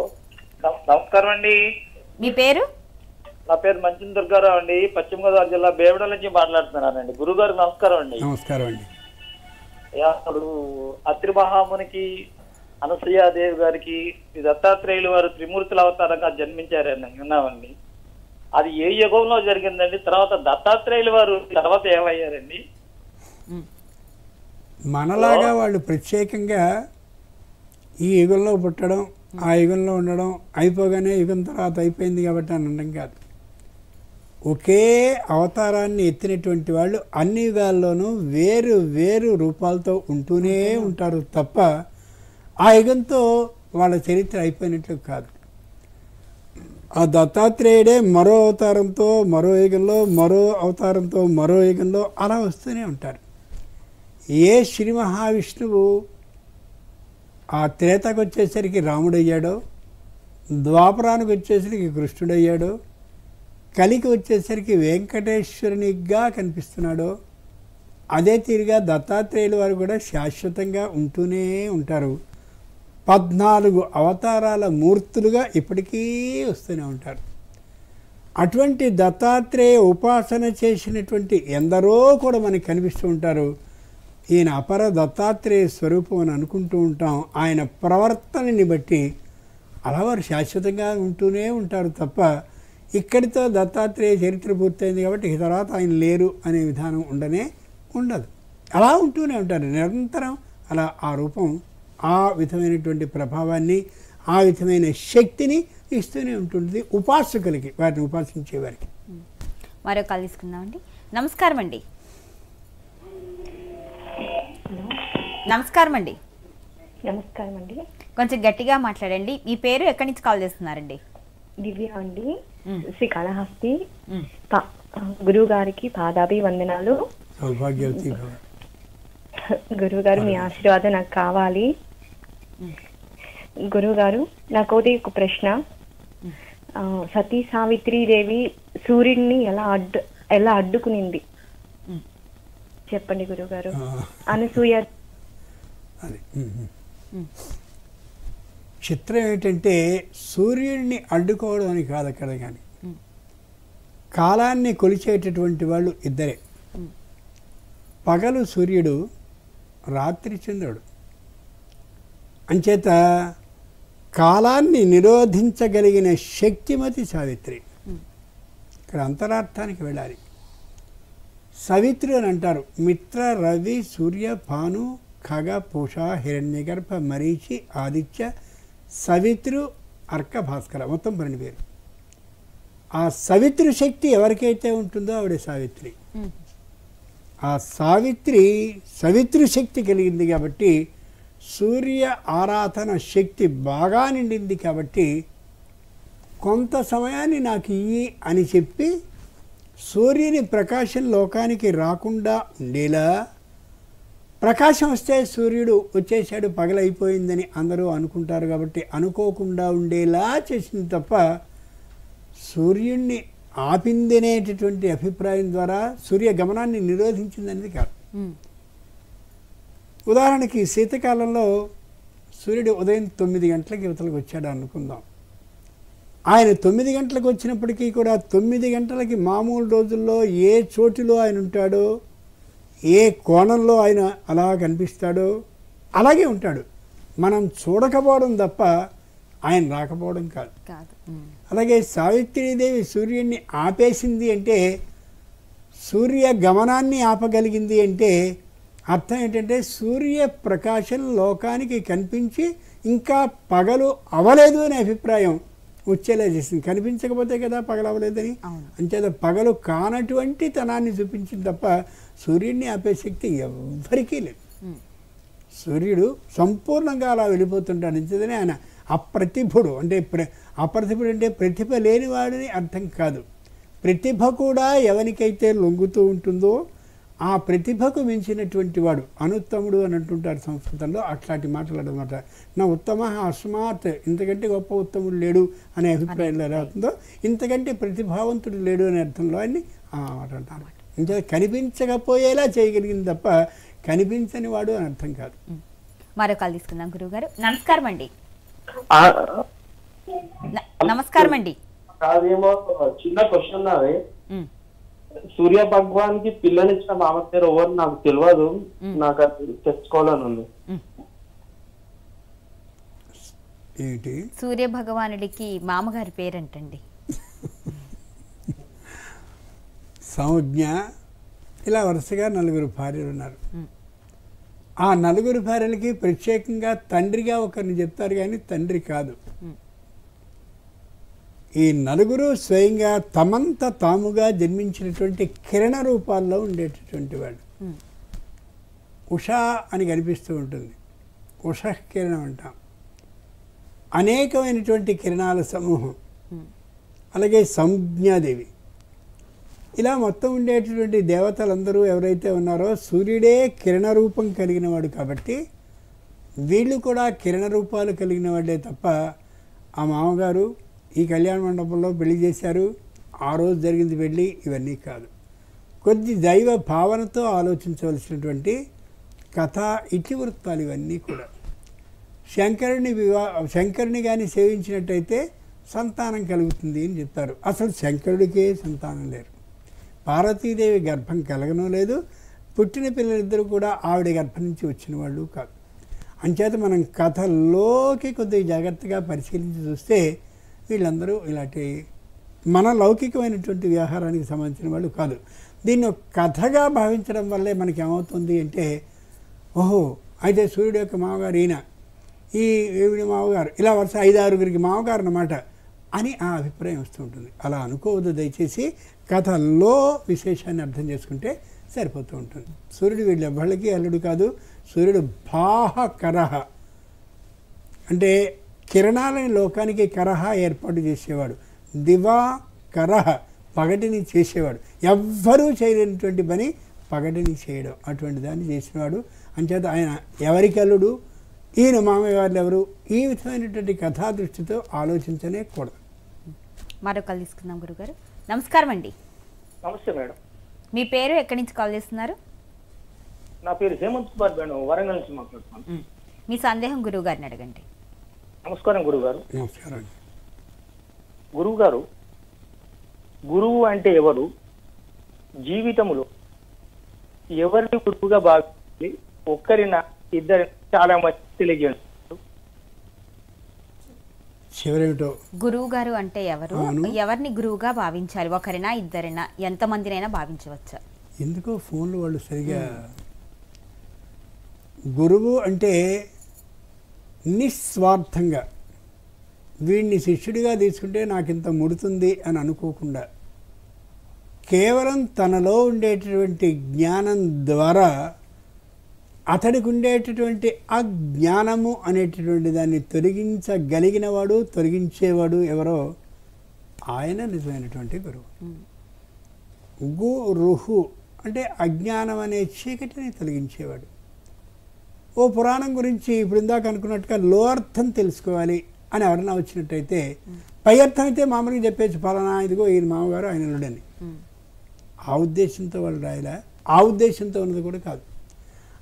నమస్కారం అండి. మీ పేరు? నా పేరు మంచిన దుర్గారావు అండి, పశ్చిమ గోదావరి జిల్లా బేవడ నుంచి మాట్లాడుతున్నానండి. గురుగారు నమస్కారం అండి. నమస్కారం అండి. అప్పుడు అత్రి మహామునికి, అనసూయాదేవి గారికి ఈ దత్తాత్రేయులు వారు త్రిమూర్తుల అవతారంగా జన్మించారని విన్నామండి. అది ఏ యుగంలో జరిగిందండి? తర్వాత దత్తాత్రేయులు వారు తర్వాత ఏమయ్యారండి? మనలాగా వాళ్ళు ప్రత్యేకంగా ఈ యుగంలో పుట్టడం, ఆ యుగంలో ఉండడం, అయిపోగానే యుగం తర్వాత అయిపోయింది కాబట్టి అని అనడం కాదు. ఒకే అవతారాన్ని ఎత్తినటువంటి వాళ్ళు అన్ని యుగాల్లోనూ వేరు వేరు రూపాలతో ఉంటూనే ఉంటారు తప్ప ఆ యుగంతో వాళ్ళ చరిత్ర అయిపోయినట్లు కాదు. ఆ దత్తాత్రేయుడే మరో అవతారంతో మరో యుగంలో, మరో అవతారంతో మరో యుగంలో అలా వస్తూనే ఉంటారు. ఏ శ్రీ మహావిష్ణువు ఆ త్రేతకు వచ్చేసరికి రాముడయ్యాడో, ద్వాపరానికి వచ్చేసరికి కృష్ణుడయ్యాడో, కలికి వచ్చేసరికి వెంకటేశ్వరునిగా కనిపిస్తున్నాడో, అదే తీరుగా దత్తాత్రేయుల వారు కూడా శాశ్వతంగా ఉంటూనే ఉంటారు. 14 అవతారాల మూర్తులుగా ఇప్పటికీ వస్తూనే ఉంటారు. అటువంటి దత్తాత్రేయ ఉపాసన చేసినటువంటి ఎందరో కూడా మనకి కనిపిస్తూ ఉంటారు. ఈయన అపర దత్తాత్రేయ స్వరూపం అని అనుకుంటూ ఉంటాం. ఆయన ప్రవర్తనని బట్టి అలా వారు శాశ్వతంగా ఉంటూనే ఉంటారు తప్ప ఇక్కడితో దత్తాత్రేయ చరిత్ర పూర్తయింది కాబట్టి ఇక తర్వాత ఆయన లేరు అనే విధానం ఉండదు. అలా ఉంటూనే ఉంటారు నిరంతరం. అలా ఆ రూపం ఆ విధమైనటువంటి ప్రభావాన్ని, ఆ విధమైన శక్తిని ఇస్తూనే ఉంటుంది ఉపాసకులకి, వాటిని ఉపాసించే వారికి. మరో కాల్ తీసుకుందామండి. నమస్కారం అండి. నమస్కారం అండి. నమస్కారం అండి. కొంచెం గట్టిగా మాట్లాడండి. మీ పేరు, ఎక్కడి నుంచి కాల్ చేస్తున్నారండి? దివ్య అండి, శ్రీకాళహస్తి. గురువు గారికి పాదాభివందనాలు. సౌభాగ్యవతి. గురువు గారు మీ ఆశీర్వాదం నాకు కావాలి. గురువు గారు, నాకు ఒక ప్రశ్న. సతీ సావిత్రీదేవి సూర్యుడిని ఎలా అడ్డుకునింది చెప్పండి గురువు గారు. అనసూయ. చిత్రం ఏంటంటే సూర్యుడిని అడ్డుకోవడం అని కాదు అక్కడ, కానీ కాలాన్ని కొలిచేటటువంటి వాళ్ళు ఇద్దరే. పగలు సూర్యుడు, రాత్రి చంద్రుడు. అంచేత కాలాన్ని నిరోధించగలిగిన శక్తిమతి సావిత్రి. ఇక్కడ అంతరార్థానికి వెళ్ళాలి. సవిత్రి అని అంటారు. మిత్ర, రవి, సూర్య, భాను, ఖగ, పూష, హిరణ్యగర్భ, మరీచి, ఆదిత్య, సవిత్రు, అర్క, భాస్కర, మొత్తం 12 పేరు. ఆ సవిత్రి శక్తి ఎవరికైతే ఉంటుందో ఆవిడ సావిత్రి. ఆ సవిత్రి శక్తి కలిగింది కాబట్టి సూర్య ఆరాధన శక్తి బాగా నిండింది కాబట్టి కొంత సమయాన్ని నాకు ఇయ్యి అని చెప్పి సూర్యుని ప్రకాశం లోకానికి రాకుండా ఉండేలా, ప్రకాశం వస్తే సూర్యుడు వచ్చేసాడు పగలైపోయిందని అందరూ అనుకుంటారు కాబట్టి అనుకోకుండా ఉండేలా చేసింది తప్ప సూర్యుడిని ఆపిందనేటటువంటి అభిప్రాయం ద్వారా సూర్య గమనాన్ని నిరోధించిందనేది కాదు. ఉదాహరణకి శీతకాలంలో సూర్యుడు ఉదయం 9 గంటలకి యువతలకు వచ్చాడు అనుకుందాం. ఆయన 9 గంటలకు వచ్చినప్పటికీ కూడా 9 గంటలకి మామూలు రోజుల్లో ఏ చోటులో ఆయన ఉంటాడో, ఏ కోణంలో ఆయన అలా కనిపిస్తాడో అలాగే ఉంటాడు. మనం చూడకపోవడం తప్ప ఆయన రాకపోవడం కాదు. అలాగే సావిత్రీదేవి సూర్యుడిని ఆపేసింది అంటే, సూర్య గమనాన్ని ఆపగలిగింది అంటే అర్థం ఏంటంటే సూర్య ప్రకాశం లోకానికి కనిపించి ఇంకా పగలు అవలేదు అనే అభిప్రాయం వచ్చేలా చేసింది. కనిపించకపోతే కదా పగలు అవ్వలేదని. అంచేత పగలు కానటువంటి తనాన్ని చూపించింది తప్ప సూర్యుడిని ఆపే శక్తి ఎవ్వరికీ లేదు. సూర్యుడు సంపూర్ణంగా అలా వెళ్ళిపోతుంటాడు. అంచేతనే ఆయన అప్రతిభుడు. అంటే అప్రతిభుడు అంటే ప్రతిభ లేనివాడని అర్థం కాదు. ప్రతిభ కూడా ఎవరికైతే లొంగుతూ ఉంటుందో ఆ ప్రతిభకు మించినటువంటి వాడు అనుత్తముడు అని అంటుంటారు సంస్కృతంలో. అట్లాంటి మాట్లాడమాట. నా ఉత్తమ అస్మాత్, ఇంతకంటే గొప్ప ఉత్తముడు లేడు అనే అభిప్రాయంలో ఎలా అవుతుందో, ఇంతకంటే ప్రతిభావంతుడు లేడు అనే అర్థంలో అని మాట అంటారు. ఇంకా కనిపించకపోయేలా చేయగలిగింది తప్ప కనిపించని వాడు అని అర్థం కాదు. మరో కాల్ తీసుకుందాం గురువుగారు. నమస్కారం అండి. నమస్కారం అండి. అదేమో చిన్న క్వశ్చన్ నాది. సూర్య భగవాన్ కి పిల్లనిచ్చిన మామ పేరు ఎవరు నాకు తెలియదు, నాకు అది తెచ్చుకోవాలని ఉంది. ఏంటి సూర్య భగవానుడికి మామగారి పేరంటండి? సంజ్ఞ. ఇలా వరుసగా 4 భార్యలు ఉన్నారు. ఆ 4 భార్యలకి ప్రత్యేకంగా తండ్రిగా ఒకరిని చెప్తారు కానీ తండ్రి కాదు. ఈ 4 స్వయంగా తమంత తాముగా జన్మించినటువంటి కిరణ రూపాల్లో ఉండేటటువంటి వాడు. ఉషా అని కనిపిస్తూ ఉంటుంది, ఉషః కిరణం అంటాం. అనేకమైనటువంటి కిరణాల సమూహం. అలాగే సంజ్ఞాదేవి. ఇలా మొత్తం ఉండేటటువంటి దేవతలందరూ ఎవరైతే ఉన్నారో సూర్యుడే కిరణ రూపం కలిగిన వాడు కాబట్టి వీళ్ళు కూడా కిరణ రూపాలు కలిగిన వాడే తప్ప ఆ మామగారు ఈ కళ్యాణ మండపంలో పెళ్లి చేశారు, ఆ రోజు జరిగింది పెళ్ళి, ఇవన్నీ కాదు. కొద్ది దైవ భావనతో ఆలోచించవలసినటువంటి కథా ఇతివృత్తాలు ఇవన్నీ కూడా. శంకరుని కానీ సేవించినట్టయితే సంతానం కలుగుతుంది అని చెప్తారు. అసలు శంకరుడికే సంతానం లేరు. పార్వతీదేవి గర్భం కలగడం లేదు. పుట్టిన పిల్లలిద్దరూ కూడా ఆవిడ గర్భం నుంచి వచ్చిన వాళ్ళు కాదు. అంచేత మనం కథల్లోకి కొద్దిగా జాగ్రత్తగా పరిశీలించి చూస్తే వీళ్ళందరూ ఇలాంటి మన లౌకికమైనటువంటి వ్యవహారానికి సంబంధించిన వాళ్ళు కాదు. దీన్ని కథగా భావించడం వల్లే మనకి ఏమవుతుంది అంటే, ఓహో అయితే సూర్యుడు యొక్క మామగారు ఈయన, ఈ ఈవిడ మామగారు, ఇలా వరుస 5-6 మామగారు అన్నమాట అని ఆ అభిప్రాయం వస్తూ ఉంటుంది. అలా అనుకోవద్దు. దయచేసి కథల్లో విశేషాన్ని అర్థం చేసుకుంటే సరిపోతూ ఉంటుంది. సూర్యుడు వీళ్ళు ఎవ్వళ్ళకి అల్లుడు కాదు. సూర్యుడు భాహకరహ అంటే కిరణాలని లోకానికి కరహ ఏర్పాటు చేసేవాడు. దివా కరహ పగటిని చేసేవాడు. ఎవ్వరూ చేయలేనటువంటి పని పగటిని చేయడం, అటువంటి దాన్ని చేసినవాడు. అంచేత ఆయన ఎవరికి అల్లుడు, ఈయన మామయ్య వాళ్ళు ఎవరు, ఈ విధమైనటువంటి కథా దృష్టితో ఆలోచించనే కూడదు. మరొకరు తీసుకుందాం గురుగారు. నమస్కారం అండి. నమస్తే మేడం. మీ పేరు, ఎక్కడి నుంచి కాల్ చేస్తున్నారు? నా పేరు హేమంత్ కుమార్ మేడం, వరంగల్ నుంచి మాట్లాడుతున్నాను. మీ సందేహం గురువు గారిని అడగండి. నమస్కారం గురుగారు. నమస్కారం. గురువుగారు, గురువు అంటే ఎవరు? జీవితంలో ఎవరిని గురువుగా భావించి ఒక్కరినా ఇద్దరి చాలా మంది తెలియజేయండి. చివరేమిటో గురువు గారు అంటే ఎవరు, ఎవరిని గురువుగా భావించాలి? ఒకరినా ఇద్దరినా, ఎంతమందినైనా భావించవచ్చా? ఎందుకో ఫోన్లు వాళ్ళు సరిగా. గురువు అంటే నిస్వార్థంగా వీడిని శిష్యుడిగా తీసుకుంటే నాకు ఇంత ముడుతుంది అని అనుకోకుండా కేవలం తనలో ఉండేటటువంటి జ్ఞానం ద్వారా అతడికి ఉండేటటువంటి అజ్ఞానము అనేటటువంటి దాన్ని తొలగించగలిగినవాడు, తొలగించేవాడు ఎవరో ఆయన నిజమైనటువంటి గురువు. గురుహు అంటే అజ్ఞానం అనే చీకటిని తొలగించేవాడు. ఓ పురాణం గురించి ఇప్పుడు ఇందాక అనుకున్నట్టుగా లో అర్థం తెలుసుకోవాలి అని ఎవరన్నా వచ్చినట్టయితే పై అర్థం అయితే మామూలుగా చెప్పేసి ఫలానా ఇదిగో ఈయన మామగారు ఆయన అల్లుడని. ఆ ఉద్దేశంతో వాళ్ళు రాయలే, ఆ ఉద్దేశంతో ఉన్నది కూడా కాదు.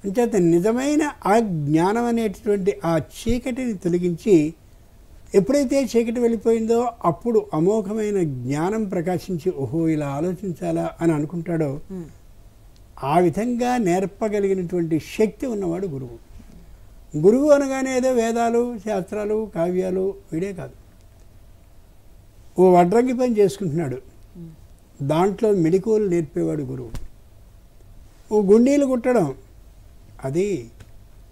అంచేత నిజమైన ఆ జ్ఞానం అనేటటువంటి ఆ చీకటిని తొలగించి ఎప్పుడైతే చీకటి వెళ్ళిపోయిందో అప్పుడు అమోఘమైన జ్ఞానం ప్రకాశించి ఓహో ఇలా ఆలోచించాలా అని అనుకుంటాడో ఆ విధంగా నేర్పగలిగినటువంటి శక్తి ఉన్నవాడు గురువు. గురువు అనగానే ఏదో వేదాలు, శాస్త్రాలు, కావ్యాలు వీడే కాదు. ఓ వడ్రంగి పని చేసుకుంటున్నాడు, దాంట్లో మెళకువలు నేర్పేవాడు గురువు. ఓ గుండీలు కుట్టడం అది,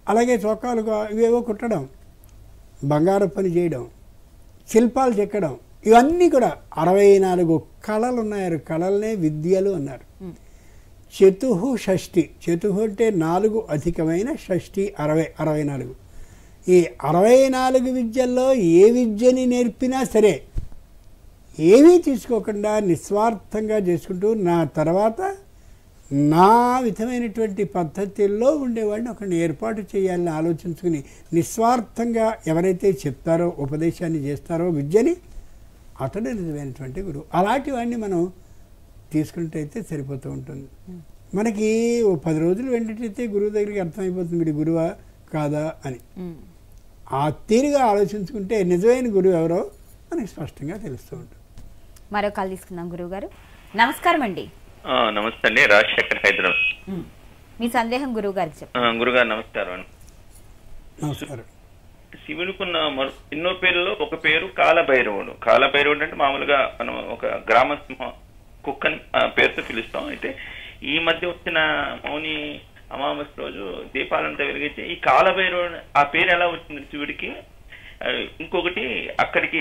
అలాగే చొక్కాలు ఇవేవో కుట్టడం, బంగారు పని చేయడం, శిల్పాలు చెక్కడం, ఇవన్నీ కూడా 64 కళలు ఉన్నాయి. కళలనే విద్యలు అన్నారు. చతుహు షష్ఠి, చతుహు అంటే 4 అధికమైన షష్ఠి 64. ఈ 64 విద్యల్లో ఏ విద్యని నేర్పినా సరే ఏమీ తీసుకోకుండా నిస్వార్థంగా చేసుకుంటూ నా తర్వాత నా విధమైనటువంటి పద్ధతుల్లో ఉండేవాడిని ఒకరిని ఏర్పాటు చేయాలని ఆలోచించుకుని నిస్వార్థంగా ఎవరైతే చెప్తారో ఉపదేశాన్ని చేస్తారో విద్యని అతడు నిజమైనటువంటి గురువు. అలాంటి వాడిని మనం తీసుకున్నట్టయితే సరిపోతూ ఉంటుంది. మనకి ఓ 10 రోజులు వెళ్ళినట్టయితే గురువు దగ్గరికి అర్థమైపోతుంది వీడి గురువా కాదా అని. ఆ తీరుగా ఆలోచించుకుంటే నిజమైన గురువు ఎవరో మనకి స్పష్టంగా తెలుస్తూ ఉంటుంది. మరో కాల్ తీసుకుందాం గురువు గారు. నమస్కారం అండి. నమస్తే అండి, రాజశేఖర్, హైదరాబాద్. మీ సందేహం గురువు గారికి చెప్పండి. గురుగారు నమస్కారం. నమస్కారం. శివునికున్న ఎన్నో పేర్లలో ఒక పేరు కాలభైరవుడు. కాలభైరవుడు అంటే మామూలుగా మనం ఒక గ్రామ కుక్కని పేరుతో పిలుస్తాం. అయితే ఈ మధ్య వచ్చిన మౌని అమావాస్య రోజు దీపాలంతా వెలిగించి ఈ కాలభైరవుడు ఆ పేరు ఎలా వచ్చింది శివుడికి? ఇంకొకటి, అక్కడికి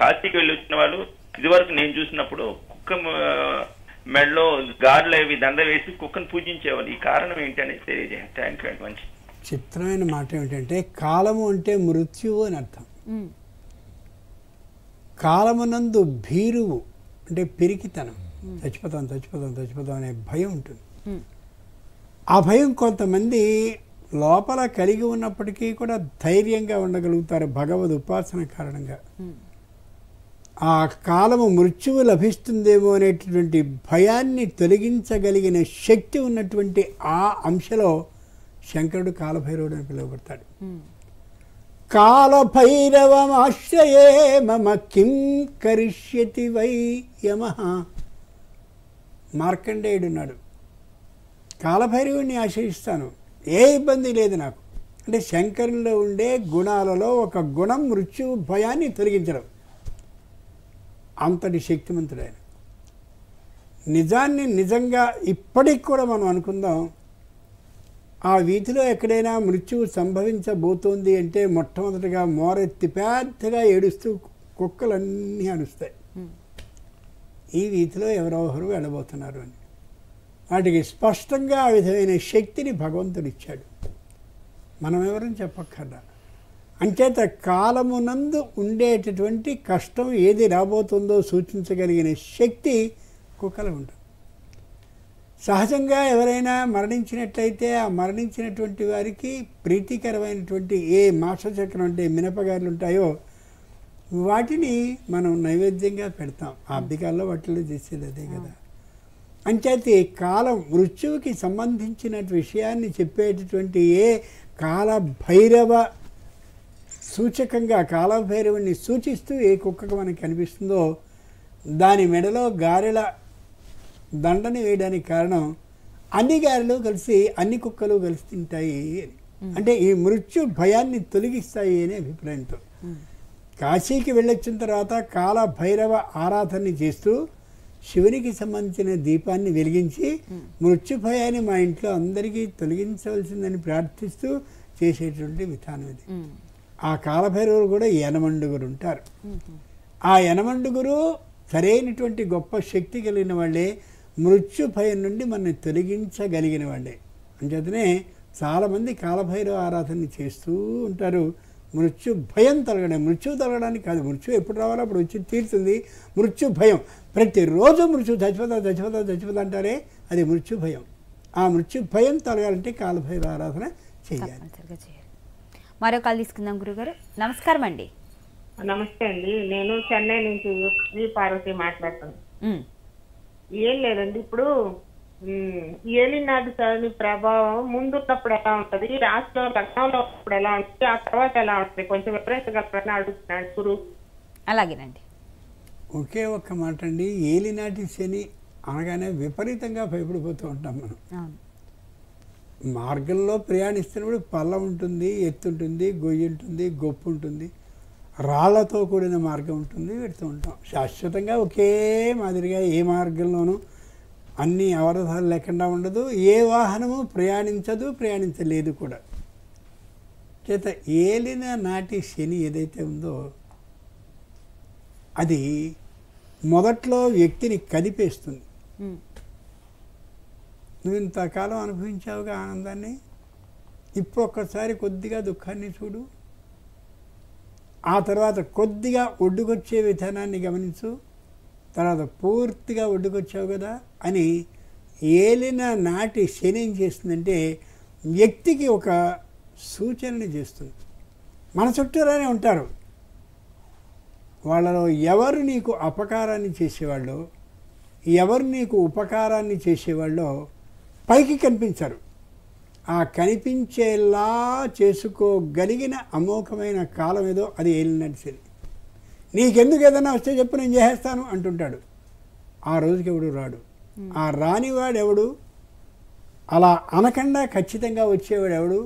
కాశీకి వెళ్ళి వచ్చిన వాళ్ళు ఇదివరకు నేను చూసినప్పుడు కుక్క మెడలో గార్లు అవి దండ వేసి కుక్కను పూజించేవాళ్ళు. ఈ కారణం ఏంటి అనేది తెలియజేయండి. Thank you. మంచి చిత్రమైన మాట ఏమిటంటే కాలము అంటే మృత్యువు అని అర్థం. కాలమునందు భీరువు అంటే పిరికితనం, చచ్చిపోతాం చచ్చిపోతాం చచ్చిపోతాం అనే భయం ఉంటుంది. ఆ భయం కొంతమంది లోపల కలిగి ఉన్నప్పటికీ కూడా ధైర్యంగా ఉండగలుగుతారు భగవద్ ఉపాసన కారణంగా. ఆ కాలము మృత్యువు లభిస్తుందేమో అనేటటువంటి భయాన్ని తొలగించగలిగిన శక్తి ఉన్నటువంటి ఆ అంశలో శంకరుడు కాలభైరవుడు అని పిలువబడతాడు. కాలభైరవమాశ్రయే మమ కిం కరిష్యతి వై యమః. మార్కండేయుడున్నాడు, కాలభైరవుడిని ఆశ్రయిస్తాను, ఏ ఇబ్బంది లేదు నాకు అంటే శంకరుల్లో ఉండే గుణాలలో ఒక గుణం మృత్యు భయాన్ని తొలగించడం. అంతటి శక్తిమంతుడైన నిజాన్ని నిజంగా ఇప్పటికి కూడా మనం అనుకుందాం. ఆ వీధిలో ఎక్కడైనా మృత్యువు సంభవించబోతోంది అంటే మొట్టమొదటిగా మోరెత్తి పెద్దగా ఏడుస్తూ కుక్కలన్నీ అరుస్తాయి, ఈ వీధిలో ఎవరెవరు వెళ్ళబోతున్నారు అని. వాటికి స్పష్టంగా ఆ విధమైన శక్తిని భగవంతుడు ఇచ్చాడు, మనం ఎవరని చెప్పక్కర్లా. అంచేత కాలమునందు ఉండేటటువంటి కష్టం ఏది రాబోతుందో సూచించగలిగిన శక్తి కుక్కలు ఉంటుంది. సహజంగా ఎవరైనా మరణించినట్లయితే ఆ మరణించినటువంటి వారికి ప్రీతికరమైనటువంటి ఏ మాసచక్రం అంటే మినపగారులు ఉంటాయో వాటిని మనం నైవేద్యంగా పెడతాం. ఆబ్దికాల్లో వాటిలో చేసేది అదే కదా. అంచేత కాలం మృత్యువుకి సంబంధించిన విషయాన్ని చెప్పేటటువంటి ఏ కాలభైరవ సూచకంగా కాలభైరవుని సూచిస్తూ ఏ కుక్కకు మనకి కనిపిస్తుందో దాని మెడలో గారెల దండని వేయడానికి కారణం అన్ని గారెలు కలిసి అన్ని కుక్కలు కలిసి తింటాయి అని. అంటే ఈ మృత్యు భయాన్ని తొలగిస్తాయి అనే అభిప్రాయంతో కాశీకి వెళ్ళొచ్చిన తర్వాత కాలభైరవ ఆరాధనని చేస్తూ శివునికి సంబంధించిన దీపాన్ని వెలిగించి మృత్యు భయాన్ని మా ఇంట్లో అందరికీ తొలగించవలసిందని ప్రార్థిస్తూ చేసేటువంటి విధానం ఇది. ఆ కాలభైరవులు కూడా యనమండుగురు ఉంటారు. ఆ యనమండుగురు సరైనటువంటి గొప్ప శక్తి కలిగిన వాళ్ళే, మృత్యు భయం నుండి మనల్ని తొలగించగలిగిన వాళ్ళే. అంచేతనే చాలామంది కాలభైరవ ఆరాధన చేస్తూ ఉంటారు. మృత్యు భయం తొలగడం, మృత్యు తొలగడానికి కాదు, మృత్యు ఎప్పుడు రావాలో అప్పుడు వచ్చి తీరుతుంది. మృత్యు భయం ప్రతిరోజు మృత్యు చచ్చిపోతా చచ్చిపోతా చచ్చిపోతా అంటారే అది మృత్యు భయం. ఆ మృత్యు భయం తొలగాలంటే కాలభైరవ ఆరాధన చేయాలి. మరో కాల్ తీసుకుందాం గురుగారు. నమస్కారం అండి. నమస్తే అండి, నేను చెన్నై నుంచి శ్రీ పార్వతి మాట్లాడుతున్నాను. ఏం లేదండి, ఇప్పుడు ఏలినాటి శని ప్రభావం ముందున్నప్పుడు ఎలా ఉంటది, రాష్ట్రంలో లగ్నంలో ఉన్నప్పుడు ఎలా ఉంటుంది, ఆ తర్వాత ఎలా ఉంటుంది, కొంచెం వివరించగలరని అడుగుతున్నాను గురు. అలాగేనండి. ఒకే ఒక్క మాట అండి, ఏలినాటి శని అనగానే విపరీతంగా భయపడిపోతూ ఉంటాం మనం. మార్గంలో ప్రయాణిస్తున్నప్పుడు పల్లం ఉంటుంది, ఎత్తు ఉంటుంది, గొయ్యి ఉంటుంది, గొప్పు ఉంటుంది, రాళ్లతో కూడిన మార్గం ఉంటుంది, పెడుతూ ఉంటాం. శాశ్వతంగా ఒకే మాదిరిగా ఏ మార్గంలోనూ అన్ని అవరోధాలు లేకుండా ఉండదు, ఏ వాహనము ప్రయాణించదు, ప్రయాణించలేదు కూడా. చేత ఏలిన నాటి శని ఏదైతే ఉందో అది మొదట్లో వ్యక్తిని కదిపేస్తుంది. నువ్వు ఇంతకాలం అనుభవించావుగా ఆనందాన్ని, ఇప్పుడు ఒక్కసారి కొద్దిగా దుఃఖాన్ని చూడు, ఆ తర్వాత కొద్దిగా ఒడ్డుకొచ్చే విధానాన్ని గమనించు, తర్వాత పూర్తిగా ఒడ్డుకొచ్చావు కదా అని ఏలిన నాటి శని ఏం చేస్తుందంటే వ్యక్తికి ఒక సూచనని చేస్తుంది. మన చుట్టూరానే ఉంటారు, వాళ్ళలో ఎవరు నీకు అపకారాన్ని చేసేవాళ్ళు, ఎవరు నీకు ఉపకారాన్ని చేసేవాళ్ళో పైకి కనిపించరు. ఆ కనిపించేలా చేసుకోగలిగిన అమోఘమైన కాలం ఏదో అది ఏలినాటి శని. నీకెందుకు ఏదైనా వస్తే చెప్పు నేను చేసేస్తాను అంటుంటాడు. ఆ రోజుకి ఎవడు రాడు. ఆ రానివాడు ఎవడు, అలా అనకుండా ఖచ్చితంగా వచ్చేవాడు ఎవడు,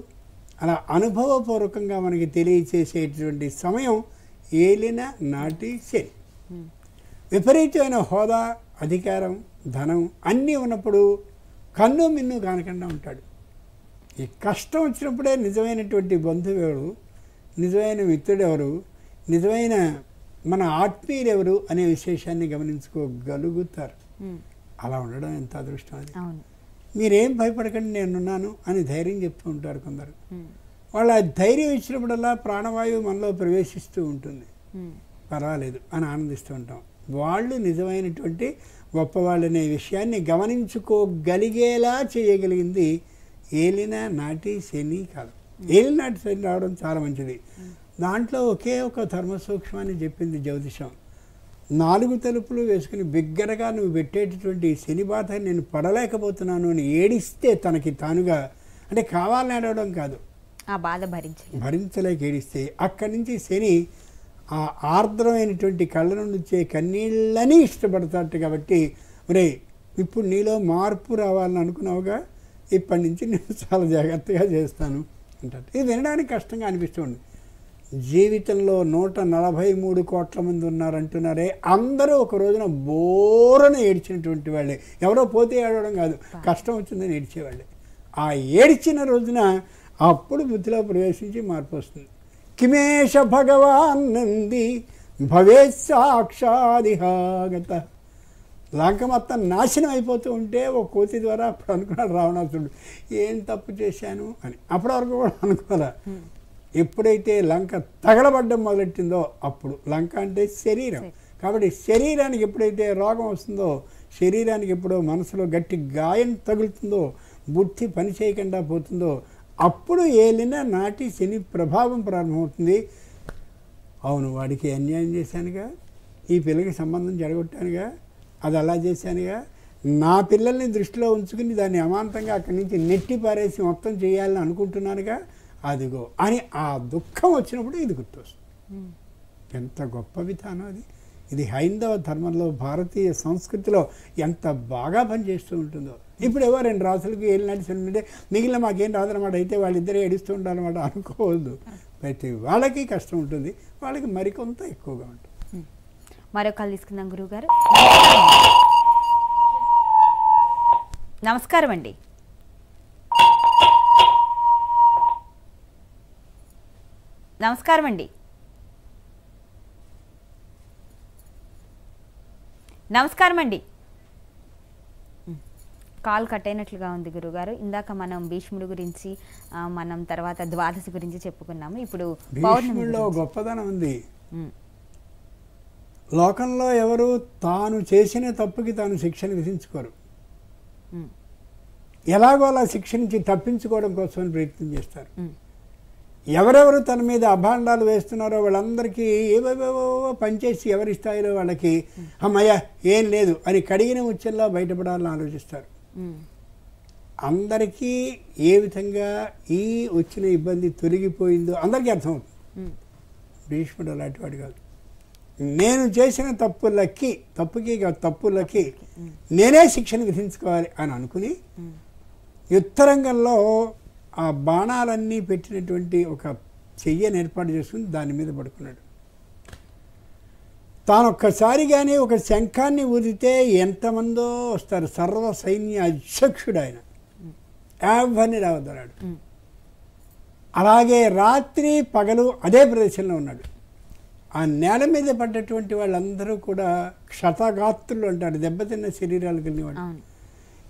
అలా అనుభవపూర్వకంగా మనకి తెలియచేసేటువంటి సమయం ఏలిన నాటి శని. విపరీతమైన హోదా, అధికారం, ధనం అన్నీ ఉన్నప్పుడు కన్ను మిన్ను కానకుండా ఉంటాడు. ఈ కష్టం వచ్చినప్పుడే నిజమైనటువంటి బంధువు ఎవరు, నిజమైన మిత్రుడెవరు, నిజమైన మన ఆత్మీయులు ఎవరు అనే విశేషాన్ని గమనించుకోగలుగుతారు. అలా ఉండడం ఎంత అదృష్టం అది. మీరేం భయపడకండి నేనున్నాను అని ధైర్యం చెప్తూ ఉంటారు కొందరు. వాళ్ళ ధైర్యం ఇచ్చినప్పుడల్లా ప్రాణవాయువు మనలో ప్రవేశిస్తూ ఉంటుంది. పర్వాలేదు అని ఆనందిస్తూ ఉంటాం. వాళ్ళు నిజమైనటువంటి గొప్పవాళ్ళు అనే విషయాన్ని గమనించుకోగలిగేలా చేయగలిగింది ఏలిన నాటి శని కాలం. ఏలిన నాటి శని రావడం చాలా మంచిది. దాంట్లో ఒకే ఒక ధర్మ సూక్ష్మాన్ని చెప్పింది జ్యోతిషం. 4 తలుపులు వేసుకుని బిగ్గరగా నువ్వు పెట్టేటటువంటి శని బాధ నేను పడలేకపోతున్నాను అని ఏడిస్తే తనకి తానుగా, అంటే కావాలని ఏడవడం కాదు, ఆ బాధ భరించలేక ఏడిస్తే అక్కడి నుంచి శని ఆ ఆర్ద్రమైనటువంటి కళ్ళ నుండి వచ్చే కన్నీళ్ళని ఇష్టపడతాడు. కాబట్టి ఒరే ఇప్పుడు నీలో మార్పు రావాలని అనుకున్నావుగా, ఇప్పటి నుంచి నేను చాలా జాగ్రత్తగా చేస్తాను అంటాడు. ఇది వినడానికి కష్టంగా అనిపిస్తుంది. జీవితంలో 143 కోట్ల మంది ఉన్నారంటున్నారే, అందరూ ఒక రోజున బోరన ఏడ్చినటువంటి వాళ్ళే. ఎవరో పోతే ఏడవడం కాదు, కష్టం వచ్చిందని ఏడ్చేవాళ్ళే. ఆ ఏడ్చిన రోజున అప్పుడు బుద్ధిలో ప్రవేశించి మార్పు వస్తుంది. కిమేష భగవాన్ నంది భవేత్ సాక్షాదిహాగత. లంక మొత్తం నాశనం అయిపోతూ ఉంటే ఒక కోతి ద్వారా అప్పుడు అనుకున్నాడు రావణాసురుడు, ఏం తప్పు చేశాను అని. అప్పటి వరకు కూడా అనుకోలే. ఎప్పుడైతే లంక తగలబడ్డం మొదలెట్టిందో అప్పుడు, లంక అంటే శరీరం కాబట్టి శరీరానికి ఎప్పుడైతే రోగం వస్తుందో, శరీరానికి ఎప్పుడో మనసులో గట్టి గాయం తగులుతుందో, బుద్ధి పని చేయకుండా పోతుందో, అప్పుడు ఏలిన నాటి శని ప్రభావం ప్రారంభమవుతుంది. అవును వాడికి అన్యాయం చేశానుగా, ఈ పిల్లకి సంబంధం జరగొట్టానుగా, అది అలా చేశానుగా, నా పిల్లల్ని దృష్టిలో ఉంచుకుని దాన్ని అమాంతంగా అక్కడి నుంచి నెట్టి పారేసి మొత్తం చేయాలని అనుకుంటున్నానుగా, అదిగో అని ఆ దుఃఖం వచ్చినప్పుడు ఇది గుర్తొస్తుంది. ఎంత గొప్ప విధానం అది. ఇది హైందవ ధర్మంలో, భారతీయ సంస్కృతిలో ఎంత బాగా పనిచేస్తూ ఉంటుందో. ఇప్పుడు ఎవరు 2 రాసులకు ఏలినాటి శని ఉంటే మిగిలిన మాకేం రాదనమాట, అయితే వాళ్ళిద్దరే ఏడుస్తూ ఉండాలన్నమాట అనుకోవద్దు. ప్రతి వాళ్ళకి కష్టం ఉంటుంది, వాళ్ళకి మరికొంత ఎక్కువగా ఉంటుంది. మరో కాల్ తీసుకుందాం గురువుగారు. నమస్కారం అండి. నమస్కారం అండి. నమస్కారం అండి. కాల్ కట్ అయినట్లుగా ఉంది గురుగారు. ఇందాక మనం భీష్ముడు గురించి, మనం తర్వాత ద్వాదశి గురించి చెప్పుకున్నాము. ఇప్పుడు భీష్ముడిలో గొప్పదనం ఉంది. లోకంలో ఎవరు తాను చేసిన తప్పుకి తాను శిక్షను విధించుకోరు. ఎలాగో అలా శిక్ష నుంచి తప్పించుకోవడం కోసమని ప్రయత్నం చేస్తారు. ఎవరెవరు తన మీద అభాండాలు వేస్తున్నారో వాళ్ళందరికీ ఏవేవో పనిచేసి ఎవరి స్థాయిలో వాళ్ళకి అమ్మయ్య ఏం లేదు అని కడిగిన ముచ్చల్లా బయటపడాలని ఆలోచిస్తారు. అందరికీ ఏ విధంగా ఈ వచ్చిన ఇబ్బంది తొలగిపోయిందో అందరికీ అర్థమవుతుంది. భీష్ముడు అలాంటి వాడు కాదు. నేను చేసిన తప్పులకి నేనే శిక్షను విధించుకోవాలి అని అనుకుని యుద్ధరంగంలో ఆ బాణాలన్నీ పెట్టినటువంటి ఒక చెయ్యని ఏర్పాటు చేసుకుని దాని మీద పడుకున్నాడు. తాను ఒక్కసారిగానే ఒక శంఖాన్ని ఊదితే ఎంతమందో వస్తారు. సర్వ సైన్య అధ్యక్షుడు ఆయన, ఎవరిని రావద్దన్నాడు. అలాగే రాత్రి పగలు అదే ప్రదేశంలో ఉన్నాడు. ఆ నేల మీద పడ్డటువంటి వాళ్ళందరూ కూడా క్షతగాత్రులు అంటారు, దెబ్బతిన్న శరీరాలు కలిగినవాడు.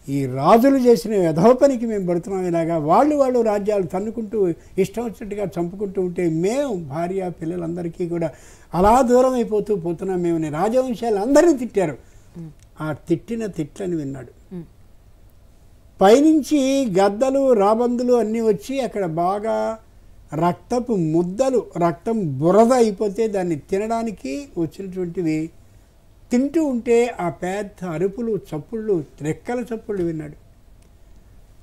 ఈ రాజులు చేసిన యథోపనికి మేము పడుతున్నాం. ఇలాగా వాళ్ళు రాజ్యాలు తన్నుకుంటూ ఇష్టం వచ్చినట్టుగా చంపుకుంటూ ఉంటే మేము భార్య పిల్లలందరికీ కూడా అలా దూరం అయిపోతున్నాం మేమని రాజవంశాలు అందరినీ తిట్టారు. ఆ తిట్టిన తిట్లని విన్నాడు. పైనుంచి గద్దలు రాబందులు అన్నీ వచ్చి అక్కడ బాగా రక్తపు ముద్దలు, రక్తం బురద అయిపోతే దాన్ని తినడానికి వచ్చినటువంటివి తింటూ ఉంటే ఆ పెద్ద అరుపులు, చప్పుళ్ళు, రెక్కల చప్పుళ్ళు విన్నాడు.